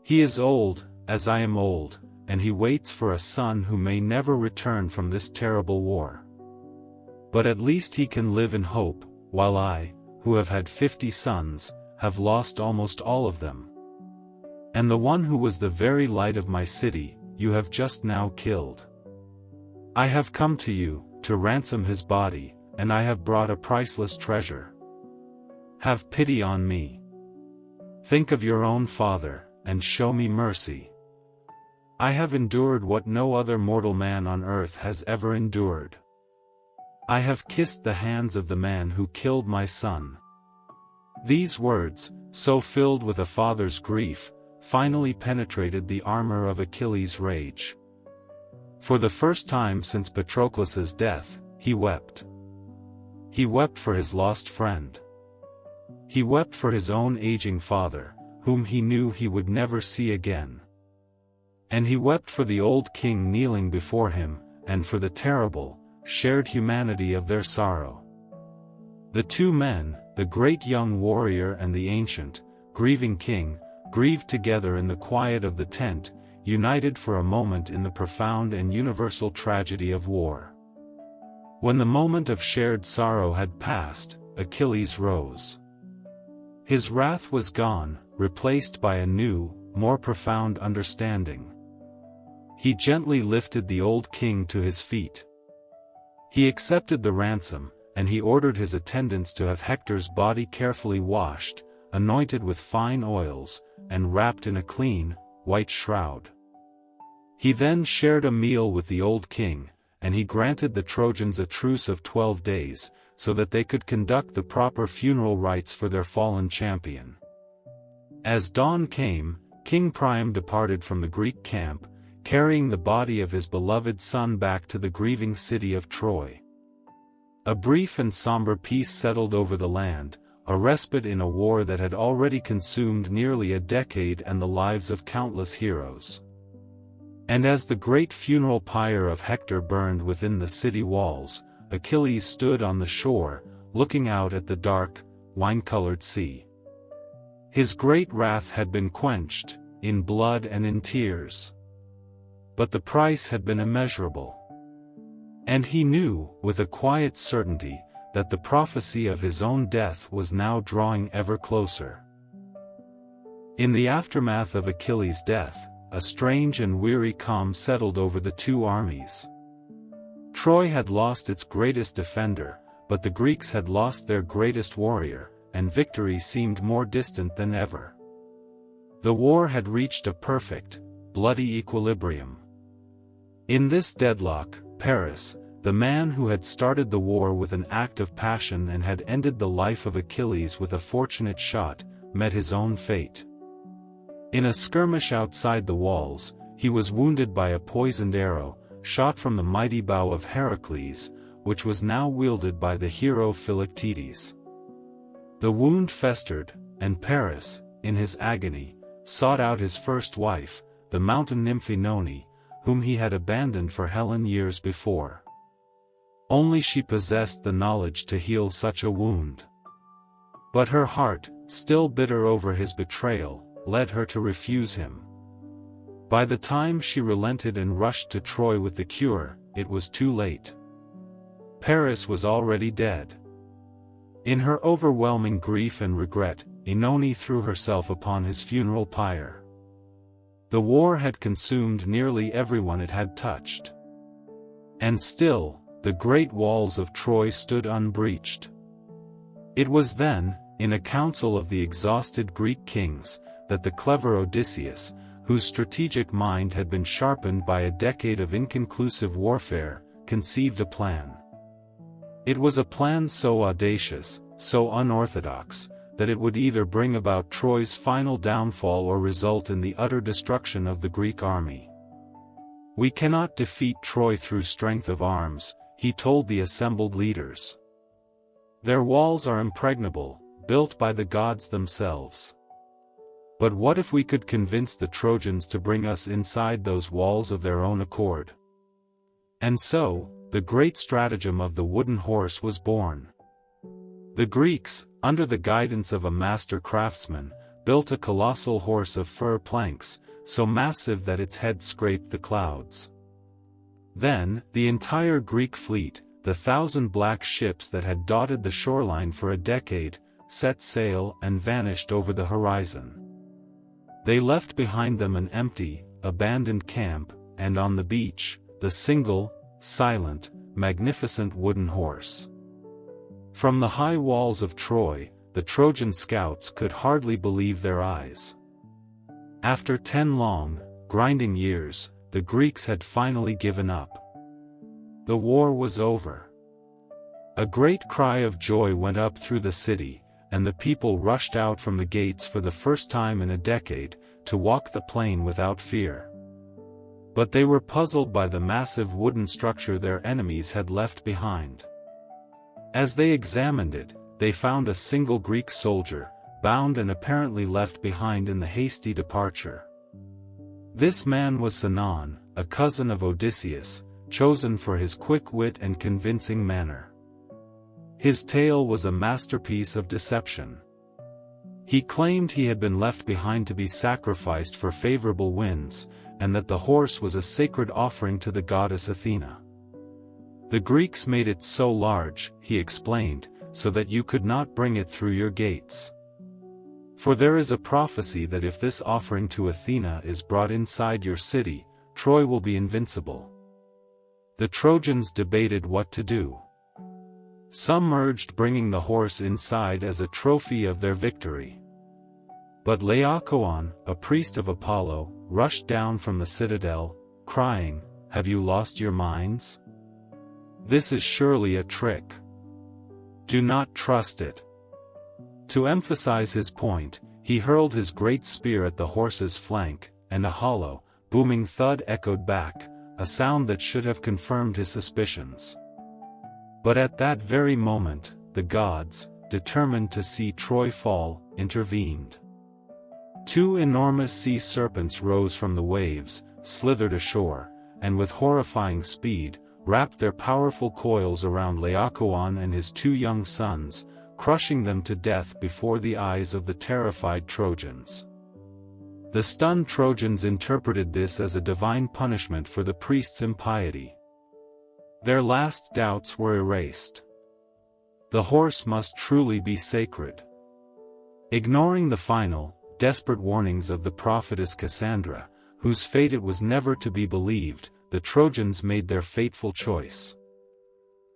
"He is old, as I am old, and he waits for a son who may never return from this terrible war. But at least he can live in hope, while I, who have had 50 sons, have lost almost all of them. And the one who was the very light of my city, you have just now killed. I have come to you, to ransom his body, and I have brought a priceless treasure. Have pity on me. Think of your own father, and show me mercy. I have endured what no other mortal man on earth has ever endured. I have kissed the hands of the man who killed my son." These words, so filled with a father's grief, finally penetrated the armor of Achilles' rage. For the first time since Patroclus's death, he wept. He wept for his lost friend. He wept for his own aging father, whom he knew he would never see again. And he wept for the old king kneeling before him, and for the terrible, shared humanity of their sorrow. The two men, the great young warrior and the ancient, grieving king, grieved together in the quiet of the tent, united for a moment in the profound and universal tragedy of war. When the moment of shared sorrow had passed, Achilles rose. His wrath was gone, replaced by a new, more profound understanding. He gently lifted the old king to his feet. He accepted the ransom, and he ordered his attendants to have Hector's body carefully washed, anointed with fine oils, and wrapped in a clean, white shroud. He then shared a meal with the old king, and he granted the Trojans a truce of 12 days, so that they could conduct the proper funeral rites for their fallen champion. As dawn came, King Priam departed from the Greek camp, carrying the body of his beloved son back to the grieving city of Troy. A brief and somber peace settled over the land, a respite in a war that had already consumed nearly a decade and the lives of countless heroes. And as the great funeral pyre of Hector burned within the city walls, Achilles stood on the shore, looking out at the dark, wine-colored sea. His great wrath had been quenched, in blood and in tears. But the price had been immeasurable. And he knew, with a quiet certainty, that the prophecy of his own death was now drawing ever closer. In the aftermath of Achilles' death, a strange and weary calm settled over the two armies. Troy had lost its greatest defender, but the Greeks had lost their greatest warrior, and victory seemed more distant than ever. The war had reached a perfect, bloody equilibrium. In this deadlock, Paris, the man who had started the war with an act of passion and had ended the life of Achilles with a fortunate shot, met his own fate. In a skirmish outside the walls, he was wounded by a poisoned arrow, shot from the mighty bow of Heracles, which was now wielded by the hero Philoctetes. The wound festered, and Paris, in his agony, sought out his first wife, the mountain nymph Oenone, whom he had abandoned for Helen years before. Only she possessed the knowledge to heal such a wound. But her heart, still bitter over his betrayal, led her to refuse him. By the time she relented and rushed to Troy with the cure, it was too late. Paris was already dead. In her overwhelming grief and regret, Oenone threw herself upon his funeral pyre. The war had consumed nearly everyone it had touched. And still, the great walls of Troy stood unbreached. It was then, in a council of the exhausted Greek kings, that the clever Odysseus, whose strategic mind had been sharpened by a decade of inconclusive warfare, conceived a plan. It was a plan so audacious, so unorthodox, that it would either bring about Troy's final downfall or result in the utter destruction of the Greek army. "We cannot defeat Troy through strength of arms," he told the assembled leaders. "Their walls are impregnable, built by the gods themselves. But what if we could convince the Trojans to bring us inside those walls of their own accord?" And so, the great stratagem of the wooden horse was born. The Greeks, under the guidance of a master craftsman, built a colossal horse of fir planks, so massive that its head scraped the clouds. Then, the entire Greek fleet, the 1,000 black ships that had dotted the shoreline for a decade, set sail and vanished over the horizon. They left behind them an empty, abandoned camp, and on the beach, the single, silent, magnificent wooden horse. From the high walls of Troy, the Trojan scouts could hardly believe their eyes. After 10 long, grinding years, the Greeks had finally given up. The war was over. A great cry of joy went up through the city, and the people rushed out from the gates for the first time in a decade, to walk the plain without fear. But they were puzzled by the massive wooden structure their enemies had left behind. As they examined it, they found a single Greek soldier, bound and apparently left behind in the hasty departure. This man was Sinon, a cousin of Odysseus, chosen for his quick wit and convincing manner. His tale was a masterpiece of deception. He claimed he had been left behind to be sacrificed for favorable winds, and that the horse was a sacred offering to the goddess Athena. The Greeks made it so large, he explained, so that you could not bring it through your gates. For there is a prophecy that if this offering to Athena is brought inside your city, Troy will be invincible. The Trojans debated what to do. Some urged bringing the horse inside as a trophy of their victory. But Laocoon, a priest of Apollo, rushed down from the citadel, crying, "Have you lost your minds? This is surely a trick. Do not trust it." To emphasize his point, he hurled his great spear at the horse's flank, and a hollow, booming thud echoed back, a sound that should have confirmed his suspicions. But at that very moment, the gods, determined to see Troy fall, intervened. Two enormous sea serpents rose from the waves, slithered ashore, and with horrifying speed, wrapped their powerful coils around Laocoon and his two young sons, crushing them to death before the eyes of the terrified Trojans. The stunned Trojans interpreted this as a divine punishment for the priest's impiety. Their last doubts were erased. The horse must truly be sacred. Ignoring the final, desperate warnings of the prophetess Cassandra, whose fate it was never to be believed, the Trojans made their fateful choice.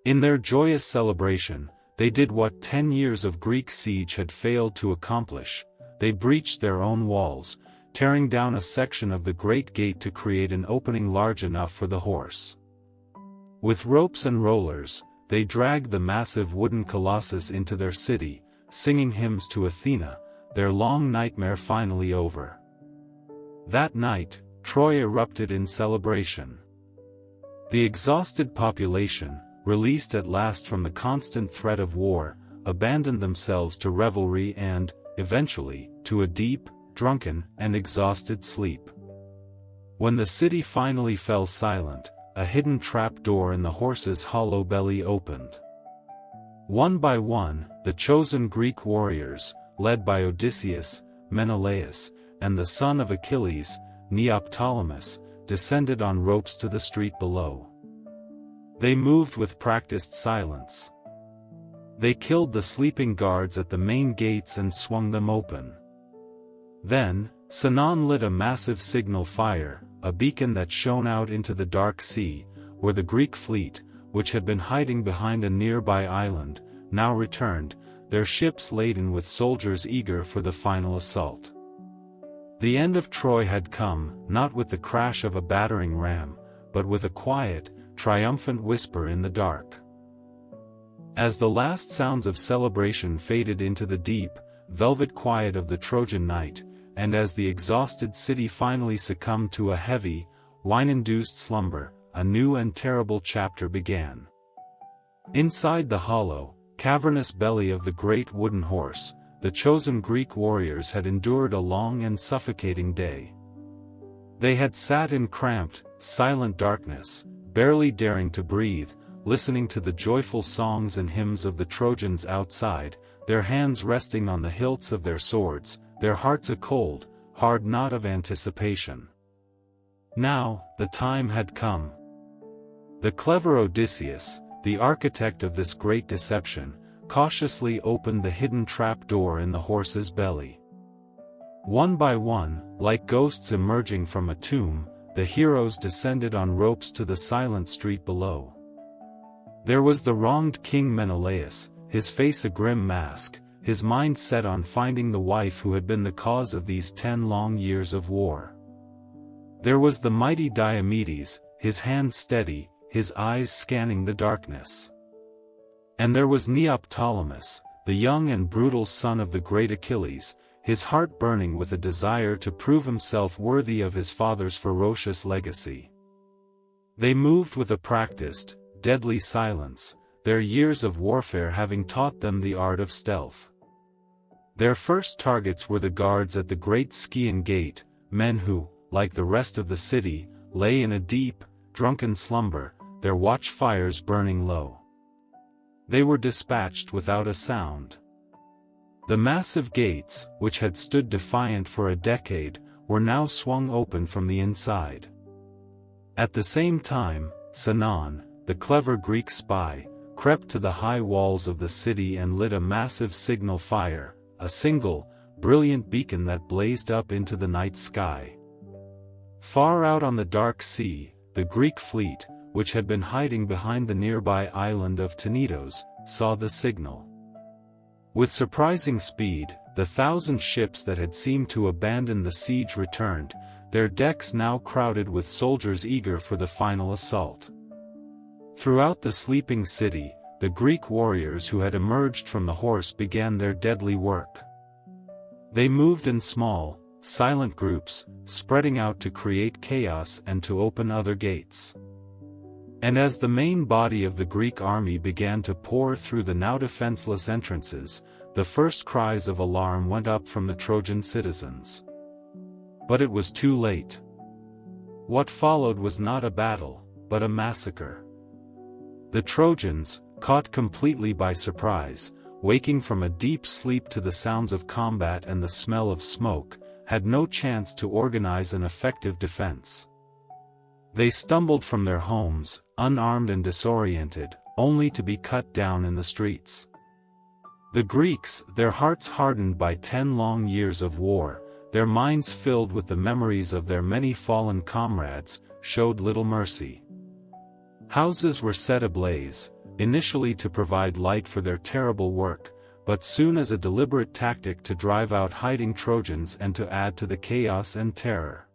In their joyous celebration, they did what 10 years of Greek siege had failed to accomplish. They breached their own walls, tearing down a section of the great gate to create an opening large enough for the horse. With ropes and rollers, they dragged the massive wooden colossus into their city, singing hymns to Athena, their long nightmare finally over. That night, Troy erupted in celebration. The exhausted population, released at last from the constant threat of war, abandoned themselves to revelry and, eventually, to a deep, drunken, and exhausted sleep. When the city finally fell silent, a hidden trap-door in the horse's hollow belly opened. One by one, the chosen Greek warriors, led by Odysseus, Menelaus, and the son of Achilles, Neoptolemus, descended on ropes to the street below. They moved with practiced silence. They killed the sleeping guards at the main gates and swung them open. Then, Sinon lit a massive signal fire, a beacon that shone out into the dark sea, where the Greek fleet, which had been hiding behind a nearby island, now returned, their ships laden with soldiers eager for the final assault. The end of Troy had come, not with the crash of a battering ram, but with a quiet, triumphant whisper in the dark. As the last sounds of celebration faded into the deep, velvet quiet of the Trojan night, and as the exhausted city finally succumbed to a heavy, wine-induced slumber, a new and terrible chapter began. Inside the hollow, cavernous belly of the great wooden horse, the chosen Greek warriors had endured a long and suffocating day. They had sat in cramped, silent darkness, barely daring to breathe, listening to the joyful songs and hymns of the Trojans outside, their hands resting on the hilts of their swords, their hearts a cold, hard knot of anticipation. Now, the time had come. The clever Odysseus, the architect of this great deception, cautiously opened the hidden trap-door in the horse's belly. One by one, like ghosts emerging from a tomb, the heroes descended on ropes to the silent street below. There was the wronged King Menelaus, his face a grim mask, his mind set on finding the wife who had been the cause of these 10 long years of war. There was the mighty Diomedes, his hand steady, his eyes scanning the darkness. And there was Neoptolemus, the young and brutal son of the great Achilles, his heart burning with a desire to prove himself worthy of his father's ferocious legacy. They moved with a practiced, deadly silence, their years of warfare having taught them the art of stealth. Their first targets were the guards at the great Scaean gate, men who, like the rest of the city, lay in a deep, drunken slumber, their watchfires burning low. They were dispatched without a sound. The massive gates, which had stood defiant for a decade, were now swung open from the inside. At the same time, Sinon, the clever Greek spy, crept to the high walls of the city and lit a massive signal fire, a single, brilliant beacon that blazed up into the night sky. Far out on the dark sea, the Greek fleet, which had been hiding behind the nearby island of Tenedos, saw the signal. With surprising speed, the 1,000 ships that had seemed to abandon the siege returned, their decks now crowded with soldiers eager for the final assault. Throughout the sleeping city, the Greek warriors who had emerged from the horse began their deadly work. They moved in small, silent groups, spreading out to create chaos and to open other gates. And as the main body of the Greek army began to pour through the now defenseless entrances, the first cries of alarm went up from the Trojan citizens. But it was too late. What followed was not a battle, but a massacre. The Trojans, caught completely by surprise, waking from a deep sleep to the sounds of combat and the smell of smoke, had no chance to organize an effective defense. They stumbled from their homes, unarmed and disoriented, only to be cut down in the streets. The Greeks, their hearts hardened by 10 long years of war, their minds filled with the memories of their many fallen comrades, showed little mercy. Houses were set ablaze, initially to provide light for their terrible work, but soon as a deliberate tactic to drive out hiding Trojans and to add to the chaos and terror.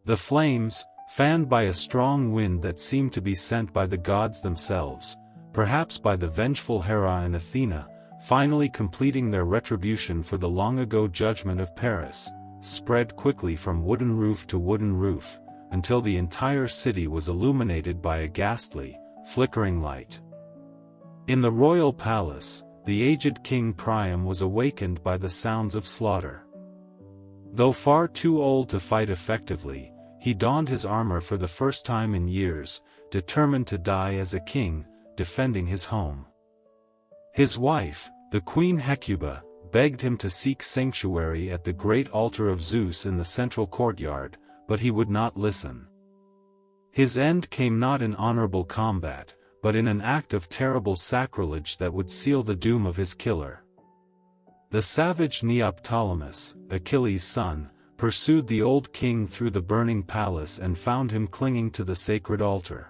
The flames, fanned by a strong wind that seemed to be sent by the gods themselves, perhaps by the vengeful Hera and Athena, finally completing their retribution for the long-ago judgment of Paris, spread quickly from wooden roof to wooden roof, until the entire city was illuminated by a ghastly, flickering light. In the royal palace, the aged King Priam was awakened by the sounds of slaughter. Though far too old to fight effectively, he donned his armor for the first time in years, determined to die as a king, defending his home. His wife, the Queen Hecuba, begged him to seek sanctuary at the great altar of Zeus in the central courtyard, but he would not listen. His end came not in honorable combat, but in an act of terrible sacrilege that would seal the doom of his killer. The savage Neoptolemus, Achilles' son, pursued the old king through the burning palace and found him clinging to the sacred altar.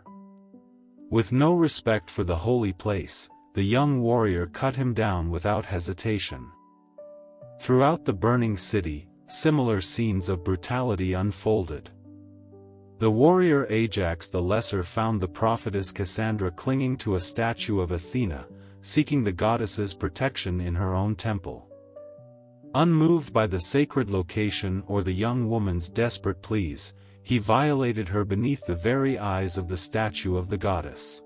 With no respect for the holy place, the young warrior cut him down without hesitation. Throughout the burning city, similar scenes of brutality unfolded. The warrior Ajax the Lesser found the prophetess Cassandra clinging to a statue of Athena, seeking the goddess's protection in her own temple. Unmoved by the sacred location or the young woman's desperate pleas, he violated her beneath the very eyes of the statue of the goddess.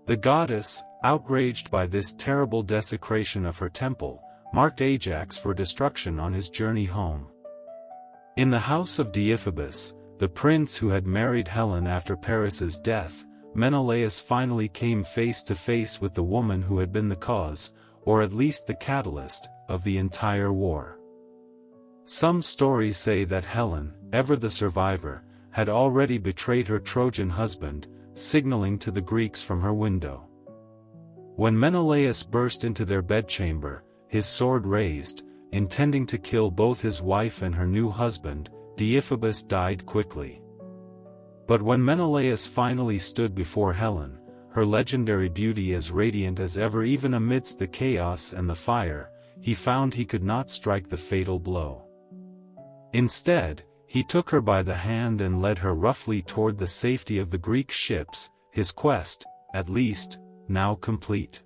The goddess, outraged by this terrible desecration of her temple, marked Ajax for destruction on his journey home. In the house of Deiphobus, the prince who had married Helen after Paris's death, Menelaus finally came face to face with the woman who had been the cause, or at least the catalyst, of the entire war. Some stories say that Helen, ever the survivor, had already betrayed her Trojan husband, signaling to the Greeks from her window. When Menelaus burst into their bedchamber, his sword raised, intending to kill both his wife and her new husband, Deiphobus died quickly. But when Menelaus finally stood before Helen, her legendary beauty as radiant as ever even amidst the chaos and the fire, he found he could not strike the fatal blow. Instead, he took her by the hand and led her roughly toward the safety of the Greek ships. His quest, at least, now complete.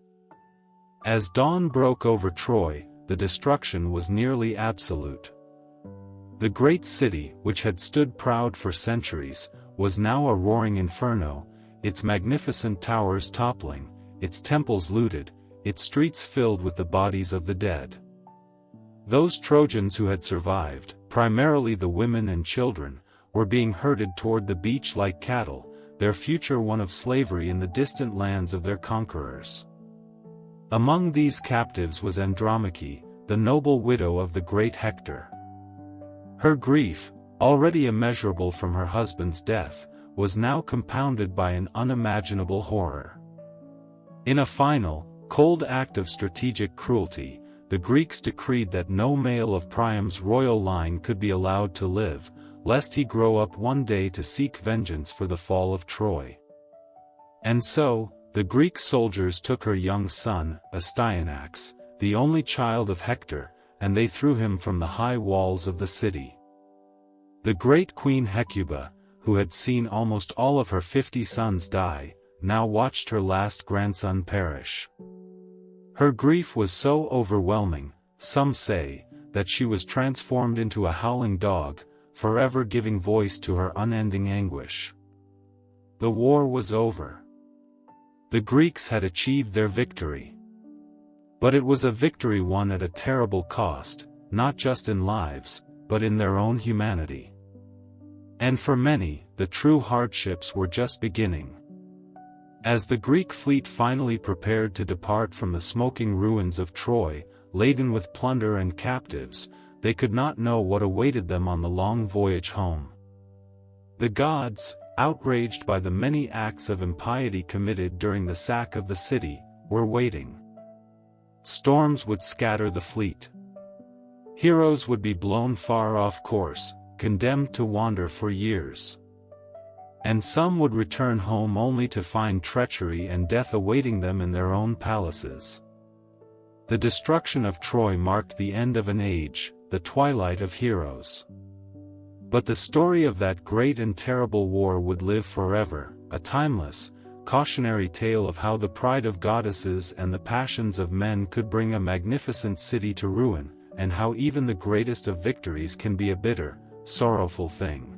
As dawn broke over Troy, the destruction was nearly absolute. The great city, which had stood proud for centuries, was now a roaring inferno, its magnificent towers toppling, its temples looted, its streets filled with the bodies of the dead. Those Trojans who had survived, primarily the women and children, were being herded toward the beach like cattle, their future one of slavery in the distant lands of their conquerors. Among these captives was Andromache, the noble widow of the great Hector. Her grief, already immeasurable from her husband's death, was now compounded by an unimaginable horror. In a final, cold act of strategic cruelty, the Greeks decreed that no male of Priam's royal line could be allowed to live, lest he grow up one day to seek vengeance for the fall of Troy. And so, the Greek soldiers took her young son, Astyanax, the only child of Hector, and they threw him from the high walls of the city. The great queen Hecuba, who had seen almost all of her 50 sons die, now watched her last grandson perish. Her grief was so overwhelming, some say, that she was transformed into a howling dog, forever giving voice to her unending anguish. The war was over. The Greeks had achieved their victory. But it was a victory won at a terrible cost, not just in lives, but in their own humanity. And for many, the true hardships were just beginning. As the Greek fleet finally prepared to depart from the smoking ruins of Troy, laden with plunder and captives, they could not know what awaited them on the long voyage home. The gods, outraged by the many acts of impiety committed during the sack of the city, were waiting. Storms would scatter the fleet. Heroes would be blown far off course, condemned to wander for years. And some would return home only to find treachery and death awaiting them in their own palaces. The destruction of Troy marked the end of an age, the twilight of heroes. But the story of that great and terrible war would live forever, a timeless, cautionary tale of how the pride of goddesses and the passions of men could bring a magnificent city to ruin, and how even the greatest of victories can be a bitter, sorrowful thing.